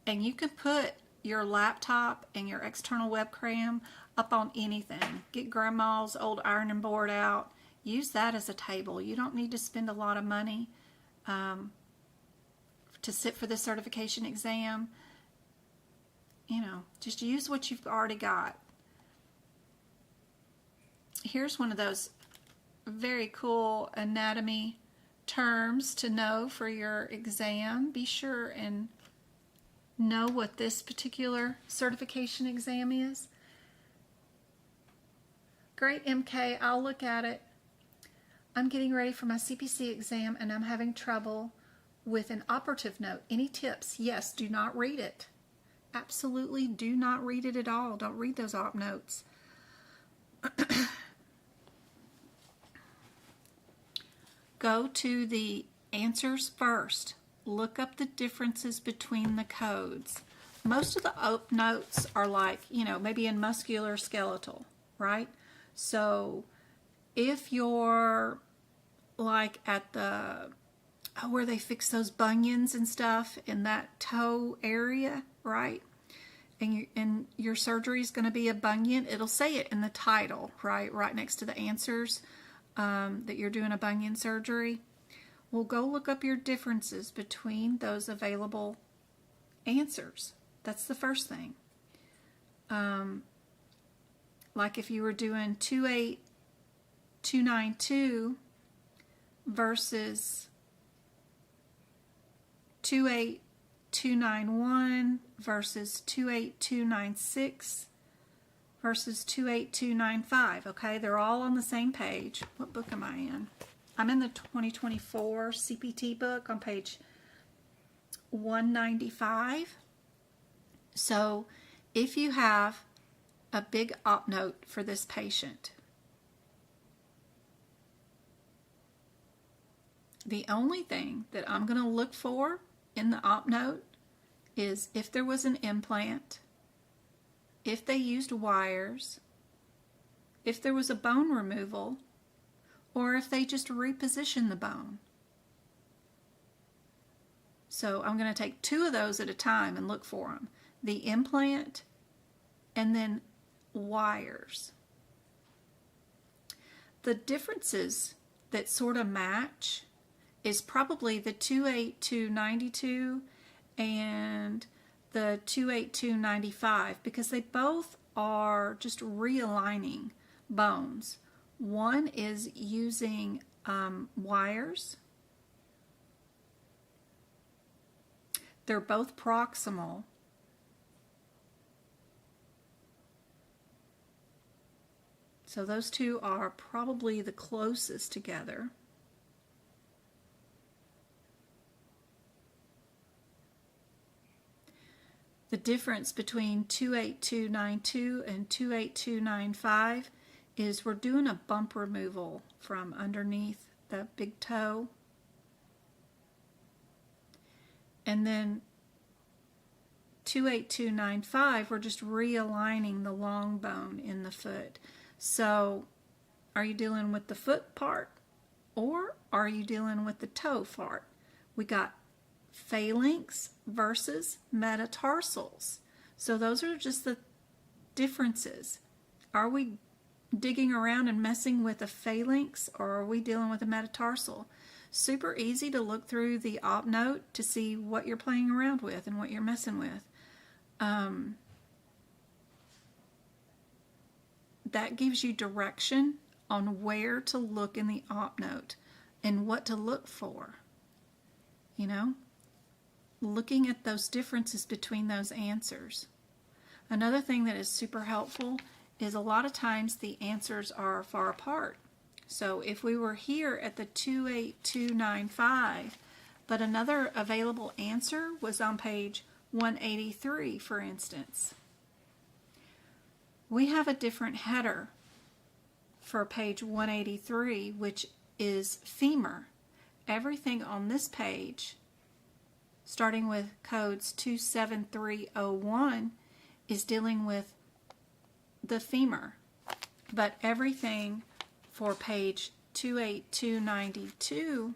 And you can put your laptop and your external webcam up on anything. Get grandma's old ironing board out. Use that as a table. You don't need to spend a lot of money to sit for the certification exam. You know, just use what you've already got. Here's one of those very cool anatomy terms to know for your exam. Be sure and know what this particular certification exam is. Great, MK, I'll look at it. I'm getting ready for my CPC exam and I'm having trouble with an operative note. Any tips? Yes, do not read it. Absolutely do not read it at all. Don't read those op notes. Go to the answers first. Look up the differences between the codes. Most of the op notes are like, you know, maybe in musculoskeletal, right? So if you're like at the where they fix those bunions and stuff in that toe area, right? And your surgery is going to be a bunion. It'll say it in the title, right? Right next to the answers that you're doing a bunion surgery. Well, go look up your differences between those available answers. That's the first thing. Like if you were doing 28292 versus 28291 versus 28296 versus 28295. Okay, they're all on the same page. What book am I in? I'm in the 2024 CPT book on page 195. So if you have a big op note for this patient, the only thing that I'm going to look for in the op note is if there was an implant, if they used wires, if there was a bone removal, or if they just repositioned the bone. So I'm going to take 2 of those at a time and look for them. The implant and then wires. The differences that sort of match is probably the 28292 and the 28295 because they both are just realigning bones. One is using wires. They're both proximal. So those two are probably the closest together. The difference between 28292 and 28295 is we're doing a bump removal from underneath the big toe. And then 28295, we're just realigning the long bone in the foot. So are you dealing with the foot part or are you dealing with the toe part? We got phalanx versus metatarsals. So those are just the differences. Are we digging around and messing with a phalanx or are we dealing with a metatarsal? Super easy to look through the op note to see what you're playing around with and what you're messing with. That gives you direction on where to look in the op note and what to look for, you know? looking at those differences between those answers. Another thing that is super helpful is a lot of times the answers are far apart. So if we were here at the 28295, but another available answer was on page 183, for instance, we have a different header for page 183, which is femur. Everything on this page, starting with codes 27301, is dealing with the femur, but everything for page 28292,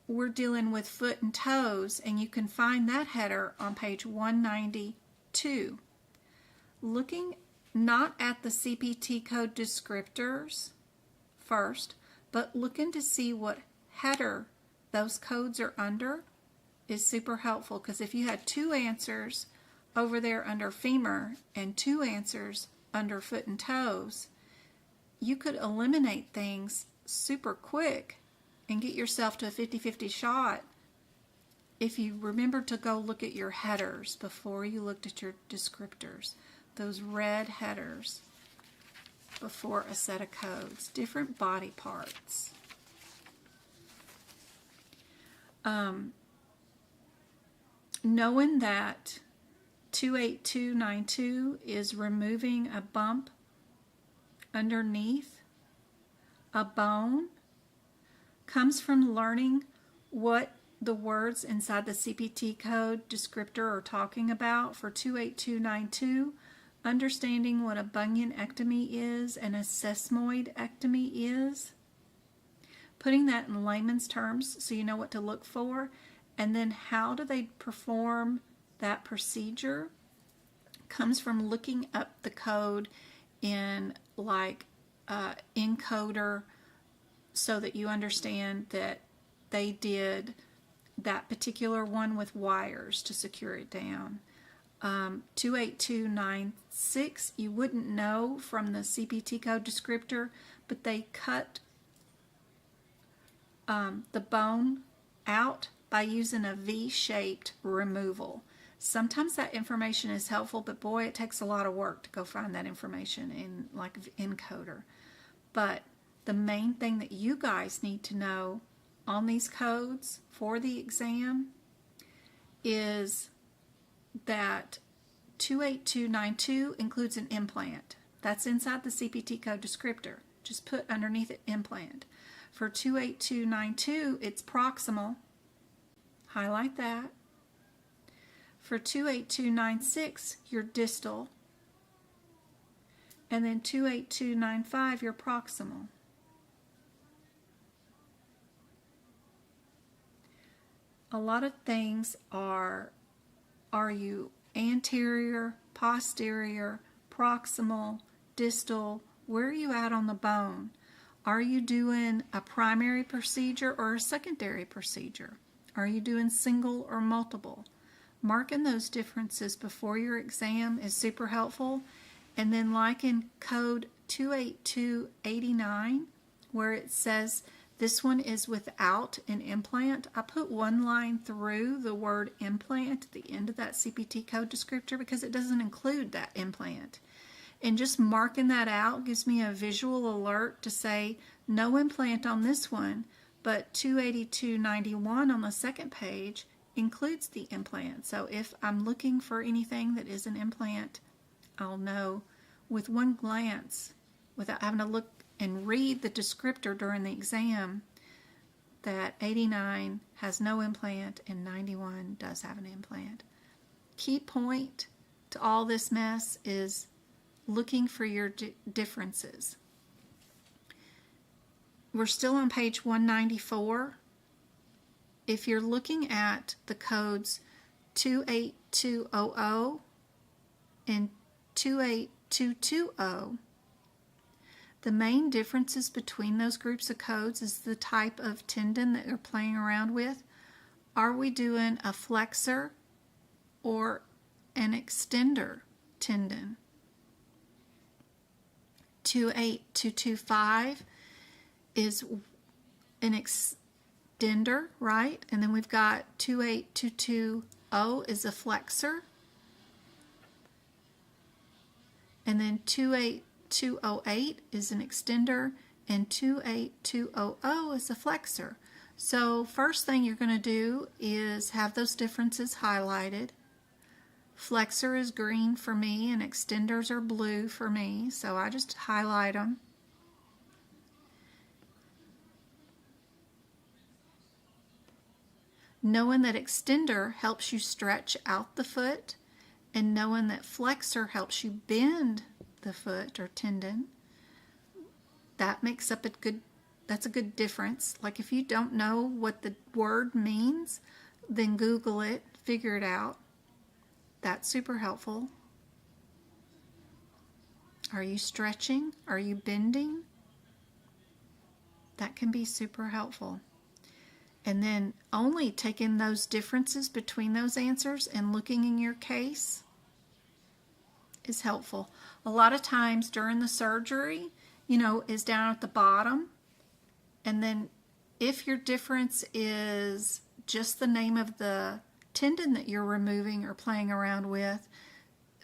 we're dealing with foot and toes, and you can find that header on page 192. Looking not at the CPT code descriptors first, but looking to see what header those codes are under is super helpful, because if you had two answers over there under femur and two answers under foot and toes, you could eliminate things super quick and get yourself to a 50-50 shot if you remember to go look at your headers before you looked at your descriptors. Those red headers before a set of codes, different body parts. Knowing that 28292 is removing a bump underneath a bone comes from learning what the words inside the CPT code descriptor are talking about. For 28292, understanding what a bunionectomy is and a sesamoidectomy is, putting that in layman's terms so you know what to look for, and then how do they perform that procedure comes from looking up the code in like encoder, so that you understand that they did that particular one with wires to secure it down. 28296, you wouldn't know from the CPT code descriptor, but they cut the bone out by using a V-shaped removal. Sometimes that information is helpful, but boy, it takes a lot of work to go find that information in like encoder. But the main thing that you guys need to know on these codes for the exam is that 28292 includes an implant. That's inside the CPT code descriptor. Just put underneath it implant. For 28292, it's proximal. Highlight that. For 28296, you're distal. And then 28295, you're proximal. A lot of things are you anterior, posterior, proximal, distal? Where are you at on the bone? Are you doing a primary procedure or a secondary procedure? Are you doing single or multiple? Marking those differences before your exam is super helpful. And then like in code 28289, where it says this one is without an implant, I put one line through the word implant at the end of that CPT code descriptor because it doesn't include that implant. And just marking that out gives me a visual alert to say no implant on this one, but 28291 on the second page includes the implant. So if I'm looking for anything that is an implant, I'll know with one glance, without having to look and read the descriptor during the exam, that 89 has no implant and 91 does have an implant. Key point to all this mess is looking for your differences. We're still on page 194. If you're looking at the codes 28200 and 28220, the main differences between those groups of codes is the type of tendon that you're playing around with. Are we doing a flexor or an extender tendon? 28225 is extender, right? And then we've got 28220 is a flexor. And then 28208 is an extender, and 28200 is a flexor. So first thing you're going to do is have those differences highlighted. Flexor is green for me and extenders are blue for me, so I just highlight them. Knowing that extender helps you stretch out the foot, and knowing that flexor helps you bend the foot or tendon, that makes up that's a good difference. Like if you don't know what the word means, then Google it, figure it out. That's super helpful. Are you stretching? Are you bending? That can be super helpful. And then only taking those differences between those answers and looking in your case is helpful. A lot of times during the surgery, is down at the bottom. And then if your difference is just the name of the tendon that you're removing or playing around with,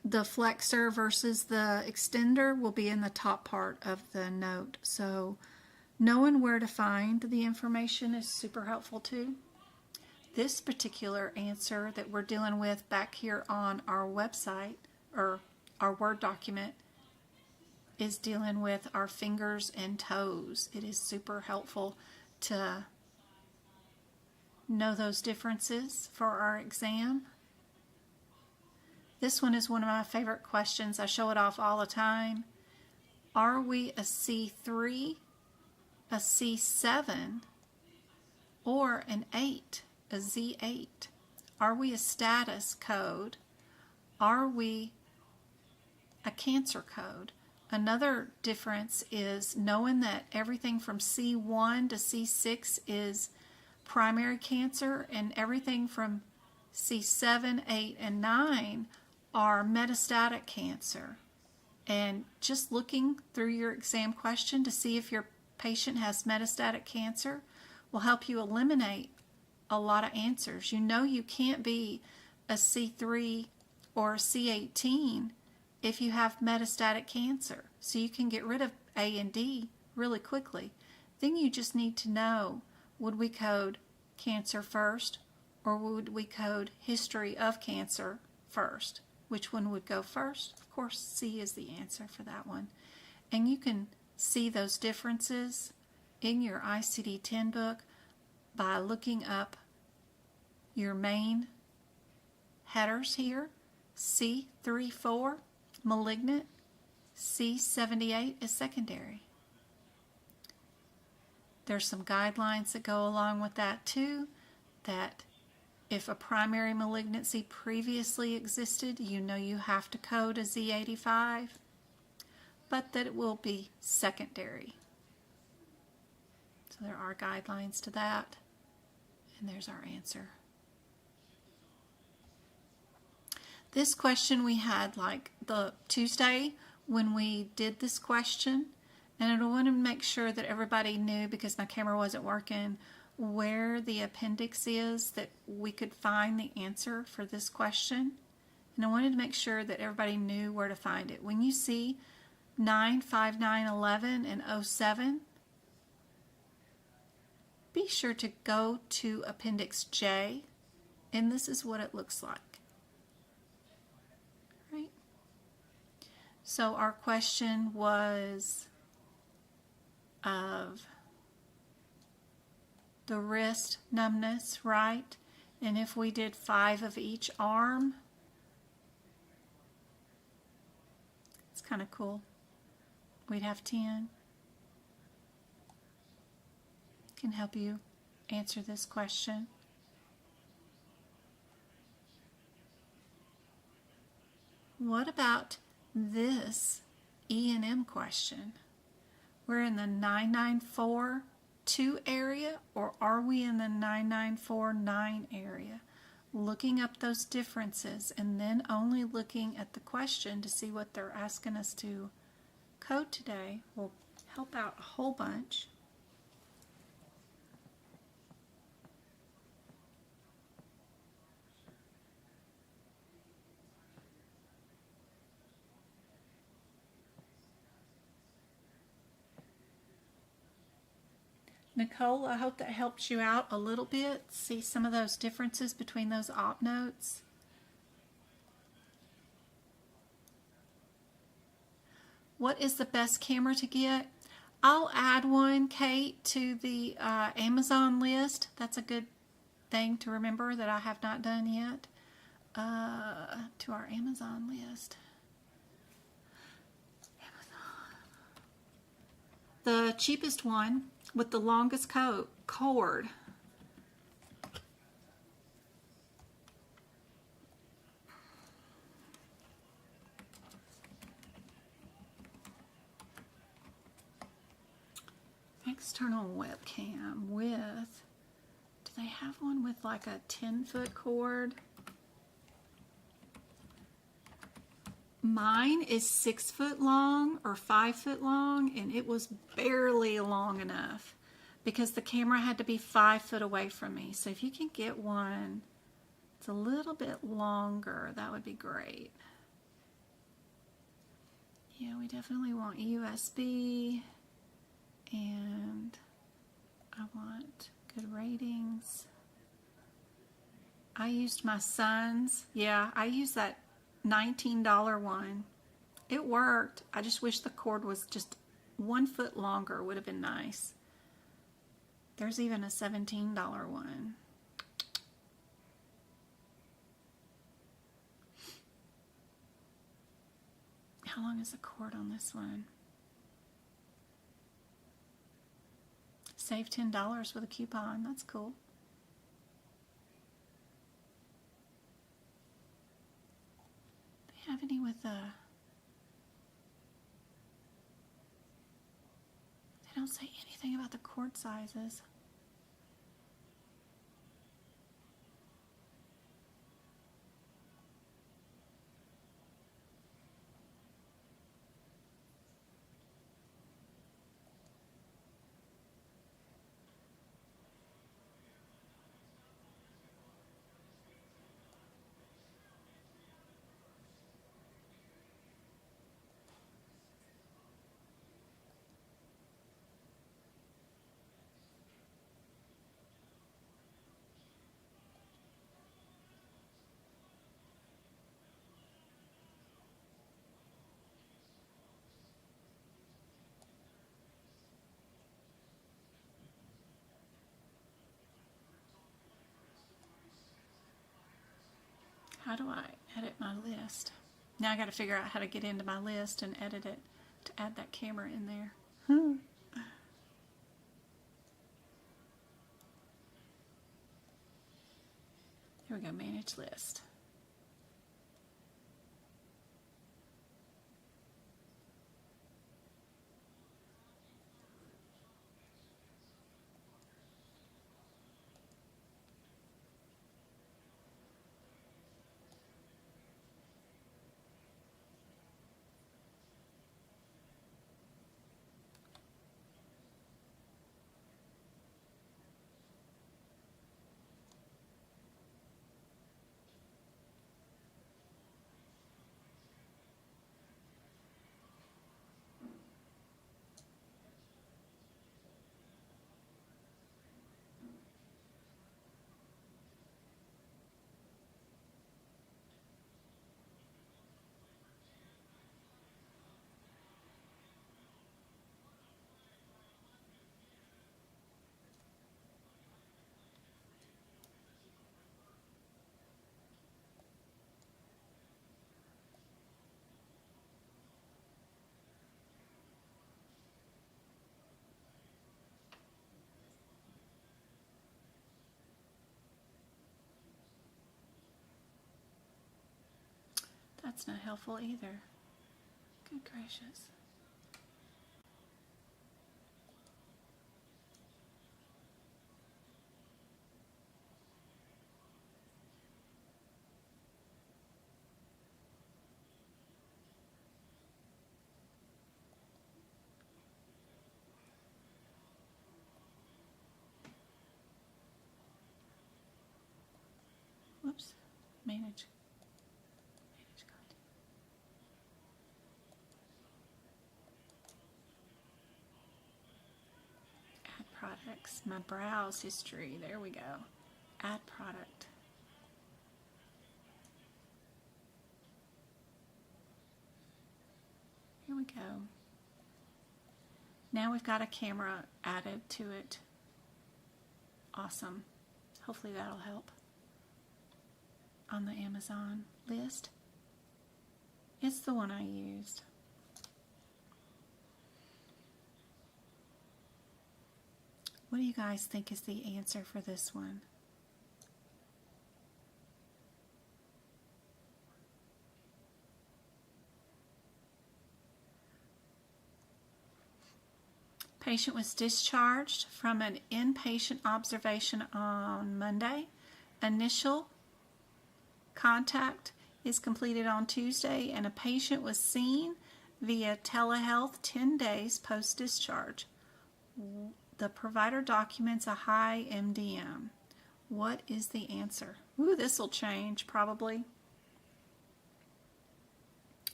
the flexor versus the extender will be in the top part of the note. So knowing where to find the information is super helpful too. This particular answer that we're dealing with back here on our website or our Word document is dealing with our fingers and toes. It is super helpful to know those differences for our exam. This one is one of my favorite questions. I show it off all the time. Are we a C3, a C7, or an 8, a Z8? Are we a status code? Are we a cancer code? Another difference is knowing that everything from C1 to C6 is primary cancer, and everything from C7, 8, and 9 are metastatic cancer. And just looking through your exam question to see if your patient has metastatic cancer will help you eliminate a lot of answers. You can't be a C3 or a C18 if you have metastatic cancer. So you can get rid of A and D really quickly. Then you just need to know, would we code cancer first, or would we code history of cancer first? Which one would go first? Of course, C is the answer for that one. And you can see those differences in your ICD-10 book by looking up your main headers here. C34, malignant. C78 is secondary. There's some guidelines that go along with that too, that if a primary malignancy previously existed, you have to code a Z85, but that it will be secondary. So there are guidelines to that, and there's our answer. This question we had like the Tuesday when we did this question, and I wanted to make sure that everybody knew, because my camera wasn't working, where the appendix is that we could find the answer for this question. And I wanted to make sure that everybody knew where to find it. When you see 9, 5, 9, 11, and 07, be sure to go to Appendix J, and this is what it looks like. Right? So our question was of the wrist numbness, right? And if we did 5 of each arm, it's kind of cool. We'd have 10. Can help you answer this question. What about this E&M question? We're in the 9942 area, or are we in the 9949 area? Looking up those differences and then only looking at the question to see what they're asking us to code today will help out a whole bunch. Nicole, I hope that helps you out a little bit. See some of those differences between those op notes. What is the best camera to get? I'll add one, Kate, to the Amazon list. That's a good thing to remember that I have not done yet. To our Amazon list. Amazon. The cheapest one with the longest cord. External webcam with, do they have one with like a 10-foot cord? Mine is 6 foot long or 5 foot long, and it was barely long enough because the camera had to be 5 foot away from me. So if you can get one, it's a little bit longer, that would be great. Yeah, we definitely want USB, and I want good ratings. I used my son's, yeah, I used that $19 one. It worked. I just wish the cord was just 1 foot longer. Would have been nice. There's even a $17 one. How long is the cord on this one? Save $10 with a coupon. That's cool. Have any with they don't say anything about the cord sizes. How do I edit my list? Now I got to figure out how to get into my list and edit it to add that camera in there. Here we go, manage list. That's not helpful either. Good gracious. Whoops. Manage. Add product. products. My browse history. There we go. Add product. Here we go. Now we've got a camera added to it. Awesome. Hopefully that'll help on the Amazon list. It's the one I used. What do you guys think is the answer for this one? Patient was discharged from an inpatient observation on Monday. Initial contact is completed on Tuesday, and a patient was seen via telehealth 10 days post-discharge. The provider documents a high MDM. What is the answer? Ooh, this will change probably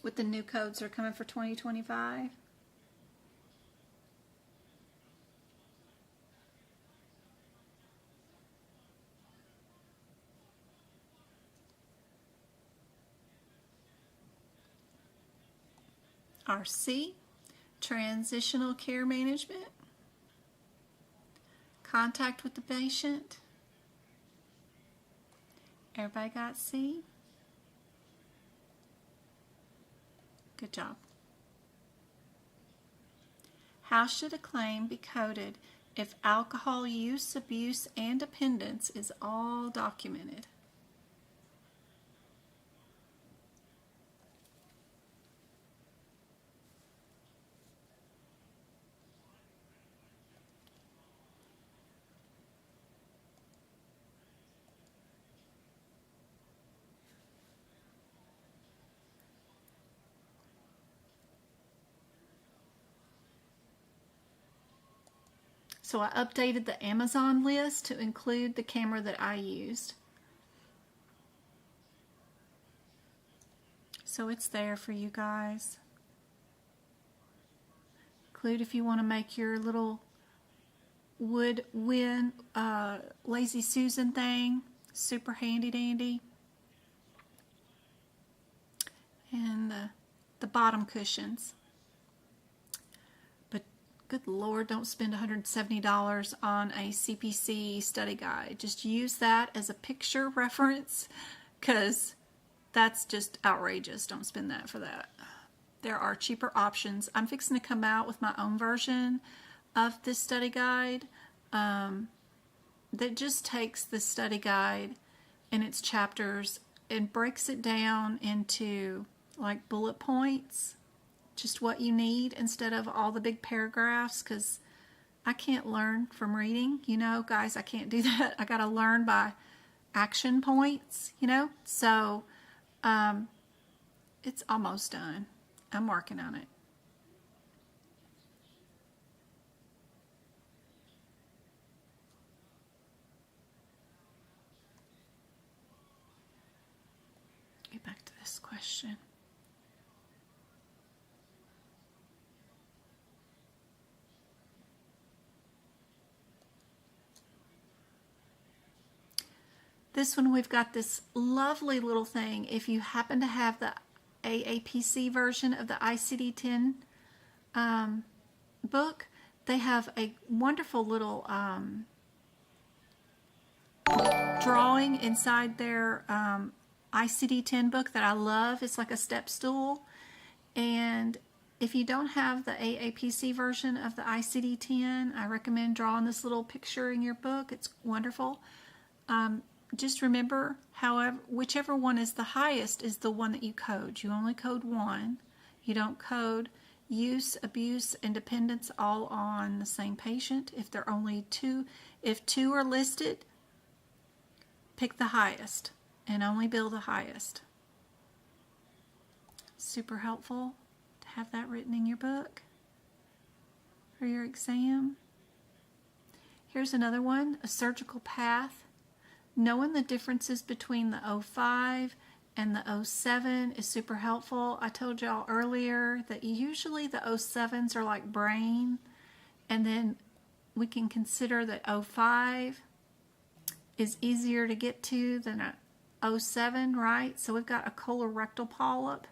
with the new codes that are coming for 2025. RC, transitional care management, contact with the patient. Everybody got C? Good job. How should a claim be coded if alcohol use, abuse, and dependence is all documented? So I updated the Amazon list to include the camera that I used. So it's there for you guys. Include if you want to make your little woodwind Lazy Susan thing. Super handy dandy. And the bottom cushions. Good Lord, don't spend $170 on a CPC study guide. Just use that as a picture reference because that's just outrageous. Don't spend that for that. There are cheaper options. I'm fixing to come out with my own version of this study guide that just takes the study guide and its chapters and breaks it down into like bullet points. Just what you need instead of all the big paragraphs, because I can't learn from reading, you know, guys, I can't do that. I got to learn by action points, you know, so it's almost done. I'm working on it. Get back to this question. This one, we've got this lovely little thing. If you happen to have the AAPC version of the ICD-10 book, they have a wonderful little drawing inside their ICD-10 book that I love. It's like a step stool. And if you don't have the AAPC version of the ICD-10, I recommend drawing this little picture in your book. It's wonderful. Just remember, however, whichever one is the highest is the one that you code. You only code one. You don't code use, abuse, and dependence all on the same patient. If there are only two, if two are listed, pick the highest and only bill the highest. Super helpful to have that written in your book for your exam. Here's another one, a surgical path. Knowing the differences between the 05 and the 07 is super helpful. I told y'all earlier that usually the 07s are like brain, and then we can consider that 05 is easier to get to than a 07, right? So we've got a colorectal polyp.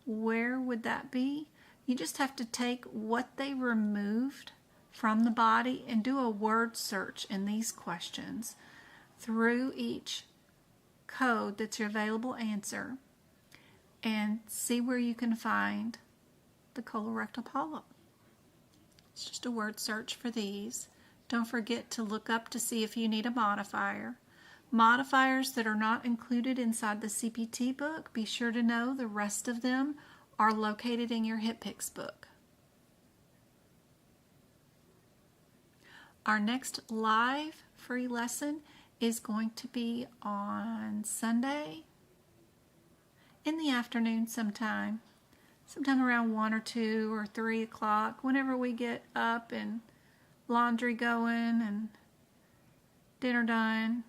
Where would that be? You just have to take what they removed from the body and do a word search in these questions through each code that's your available answer and see where you can find the colorectal polyp. It's just a word search for these. Don't forget to look up to see if you need a modifier. Modifiers that are not included inside the CPT book, be sure to know the rest of them are located in your HitPix book. Our next live free lesson is going to be on Sunday in the afternoon sometime around 1 or 2 or 3 o'clock, whenever we get up and laundry going and dinner done.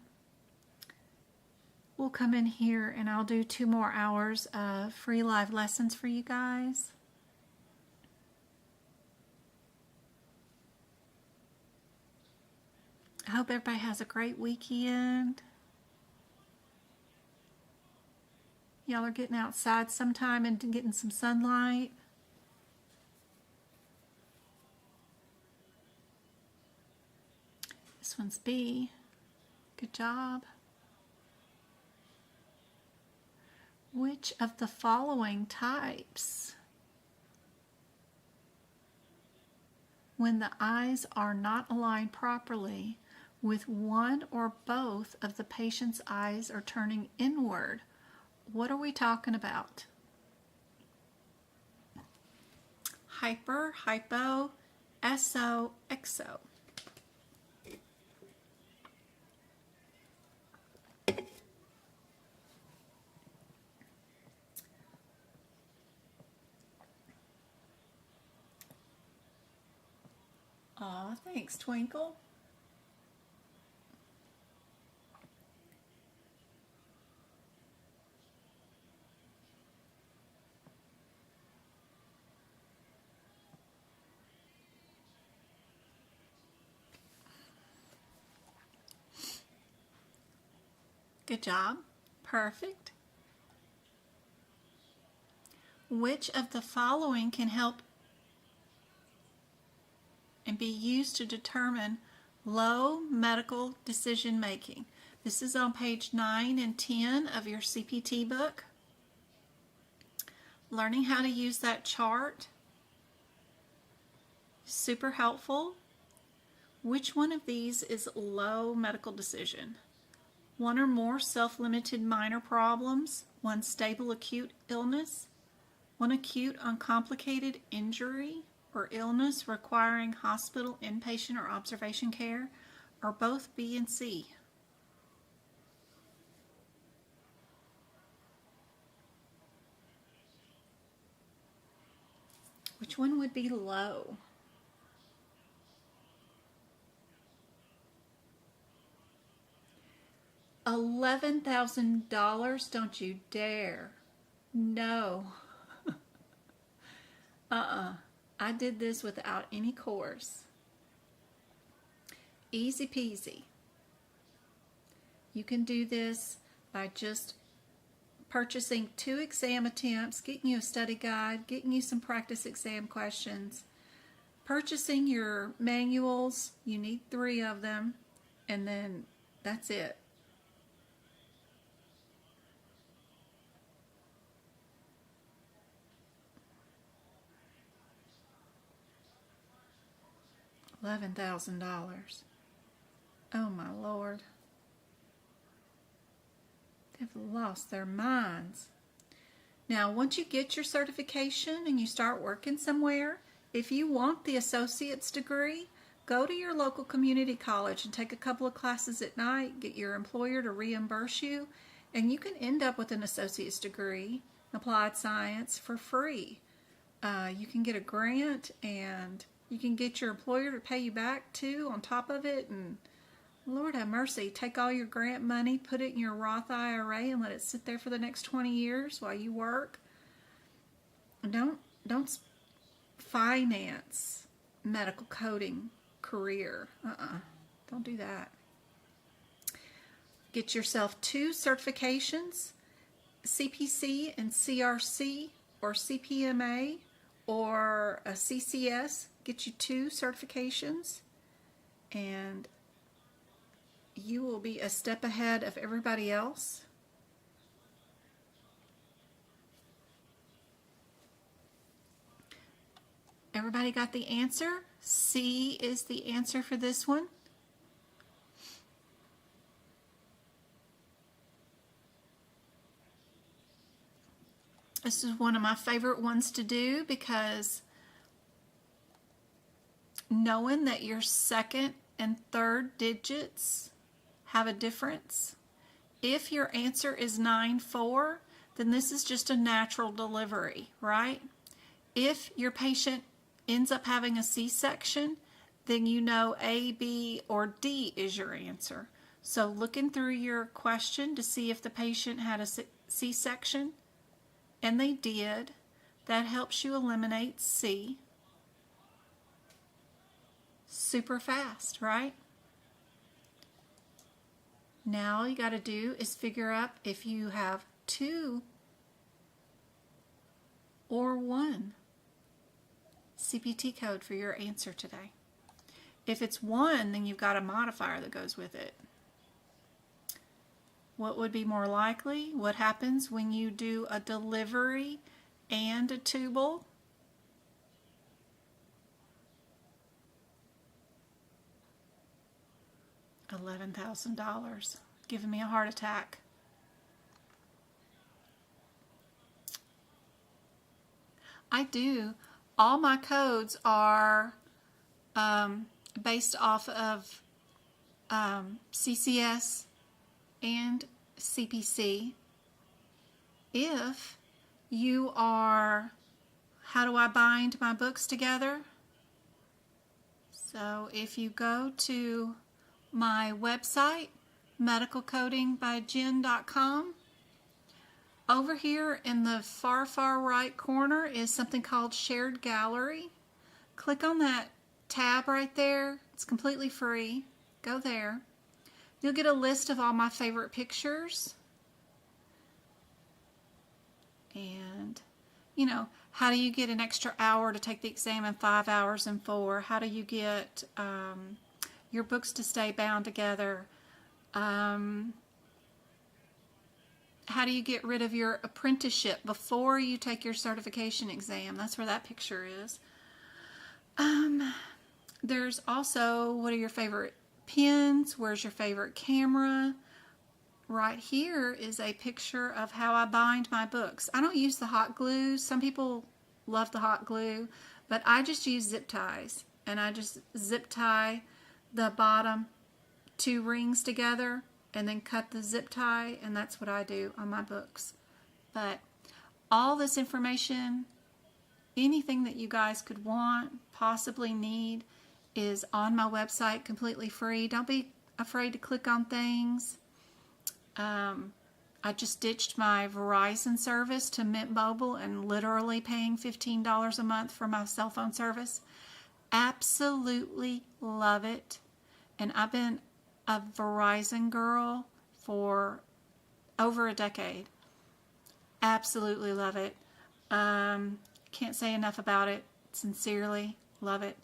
We'll come in here and I'll do 2 more hours of free live lessons for you guys. I hope everybody has a great weekend. Y'all are getting outside sometime and getting some sunlight. This one's B. Good job. Which of the following types, when the eyes are not aligned properly, with one or both of the patient's eyes are turning inward, what are we talking about? Hyper, hypo, SO, XO. Aw, thanks, Twinkle. Good job. Perfect. Which of the following can help and be used to determine low medical decision making? This is on page 9 and 10 of your CPT book. Learning how to use that chart, super helpful. Which one of these is low medical decision? One or more self-limited minor problems, one stable acute illness, one acute uncomplicated injury or illness requiring hospital inpatient or observation care, or both B and C. Which one would be low? $11,000, don't you dare. No. I did this without any course. Easy peasy. You can do this by just purchasing 2 exam attempts, getting you a study guide, getting you some practice exam questions, purchasing your manuals, you need 3 of them, and then that's it. $11,000. Oh my Lord. They've lost their minds. Now, once you get your certification and you start working somewhere, if you want the associate's degree, go to your local community college and take a couple of classes at night, get your employer to reimburse you, and you can end up with an associate's degree in applied science for free. You can get a grant, and you can get your employer to pay you back too on top of it, and Lord have mercy, take all your grant money, put it in your Roth IRA and let it sit there for the next 20 years while you work. Don't finance medical coding career. Don't do that. Get yourself 2 certifications, CPC and CRC, or CPMA, or a CCS. Get you 2 certifications, and you will be a step ahead of everybody else. Everybody got the answer? C is the answer for this one. This is one of my favorite ones to do because knowing that your second and third digits have a difference. If your answer is 9-4, then this is just a natural delivery, right? If your patient ends up having a C-section, then you know A, B, or D is your answer. So looking through your question to see if the patient had a C-section, and they did, that helps you eliminate C. Super fast, right? Now all you got to do is figure out if you have 2 or 1 CPT code for your answer today. If it's 1, then you've got a modifier that goes with it. What would be more likely? What happens when you do a delivery and a tubal? $11,000, giving me a heart attack. I do. All my codes are based off of CCS and CPC. If you are, how do I bind my books together? So if you go to my website, medicalcodingbyjen.com, over here in the far right corner is something called Shared Gallery. Click on that tab right there. It's completely free. Go there. You'll get a list of all my favorite pictures. And, you know, how do you get an extra hour to take the exam in 5 hours and 4? How do you get your books to stay bound together? How do you get rid of your apprenticeship before you take your certification exam? That's where that picture is. There's also, what are your favorite pens? Where's your favorite camera? Right here is a picture of how I bind my books. I don't use the hot glue. Some people love the hot glue, but I just use zip ties. And I just zip tie the bottom 2 rings together and then cut the zip tie, and that's what I do on my books. But all this information, anything that you guys could want, possibly need, is on my website, completely free. Don't be afraid to click on things. I just ditched my Verizon service to Mint Mobile and literally paying $15 a month for my cell phone service. Absolutely love it. And I've been a Verizon girl for over a decade. Absolutely love it. Can't say enough about it. Sincerely love it.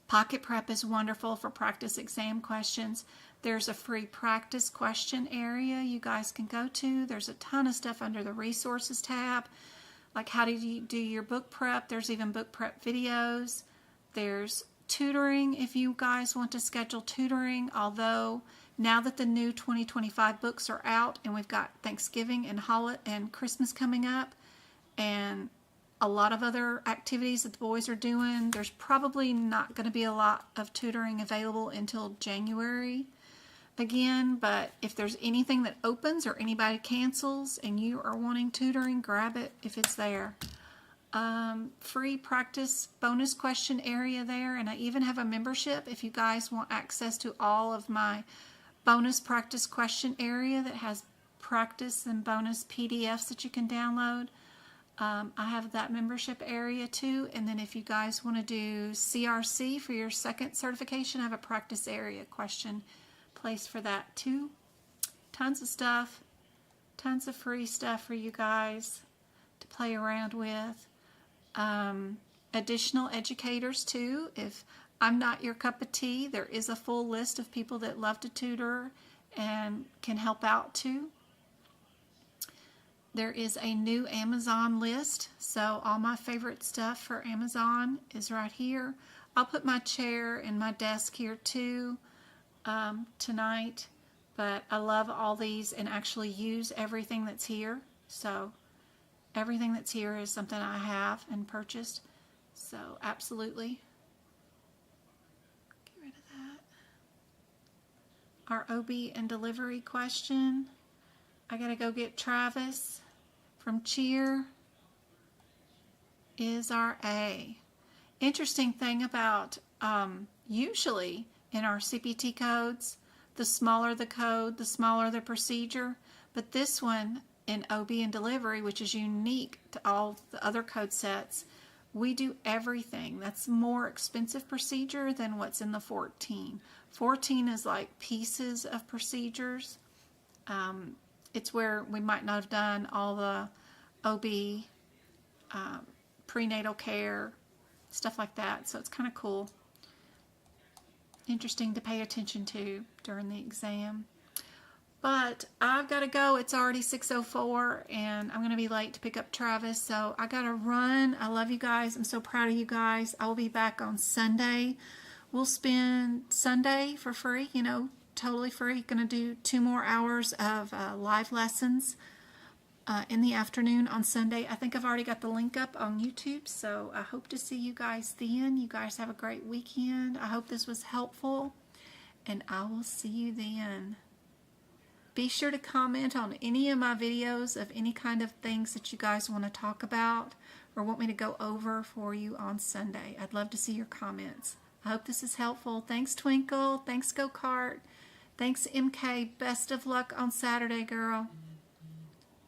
Pocket Prep is wonderful for practice exam questions. There's a free practice question area you guys can go to. There's a ton of stuff under the resources tab, like how do you do your book prep. There's even book prep videos. There's tutoring if you guys want to schedule tutoring, although now that the new 2025 books are out and we've got Thanksgiving and Christmas coming up and a lot of other activities that the boys are doing, there's probably not going to be a lot of tutoring available until January again. But if there's anything that opens or anybody cancels and you are wanting tutoring, grab it if it's there. Free practice bonus question area there, and I even have a membership if you guys want access to all of my bonus practice question area that has practice and bonus PDFs that you can download. I have that membership area too. And then if you guys want to do CRC for your second certification, I have a practice area question place for that too. Tons of stuff, tons of free stuff for you guys to play around with. Additional educators too. If I'm not your cup of tea, there is a full list of people that love to tutor and can help out too. There is a new Amazon list, so all my favorite stuff for Amazon is right here. I'll put my chair and my desk here too tonight, but I love all these and actually use everything that's here. So everything that's here is something I have and purchased. So absolutely. Get rid of that. Our OB and delivery question. I gotta go get Travis from Cheer. Is our A. Interesting thing about usually in our CPT codes, the smaller the code, the smaller the procedure. But this one in OB and delivery, which is unique to all the other code sets, we do everything. That's more expensive procedure than what's in the 14. 14 is like pieces of procedures. It's where we might not have done all the OB, prenatal care, stuff like that. So it's kind of cool. Interesting to pay attention to during the exam. But I've got to go. It's already 6:04 and I'm going to be late to pick up Travis. So I got to run. I love you guys. I'm so proud of you guys. I will be back on Sunday. We'll spend Sunday for free, you know, totally free. Going to do 2 more hours of live lessons in the afternoon on Sunday. I think I've already got the link up on YouTube, so I hope to see you guys then. You guys have a great weekend. I hope this was helpful, and I will see you then. Be sure to comment on any of my videos of any kind of things that you guys want to talk about or want me to go over for you on Sunday. I'd love to see your comments. I hope this is helpful. Thanks, Twinkle. Thanks, Go Kart. Thanks, MK. Best of luck on Saturday, girl.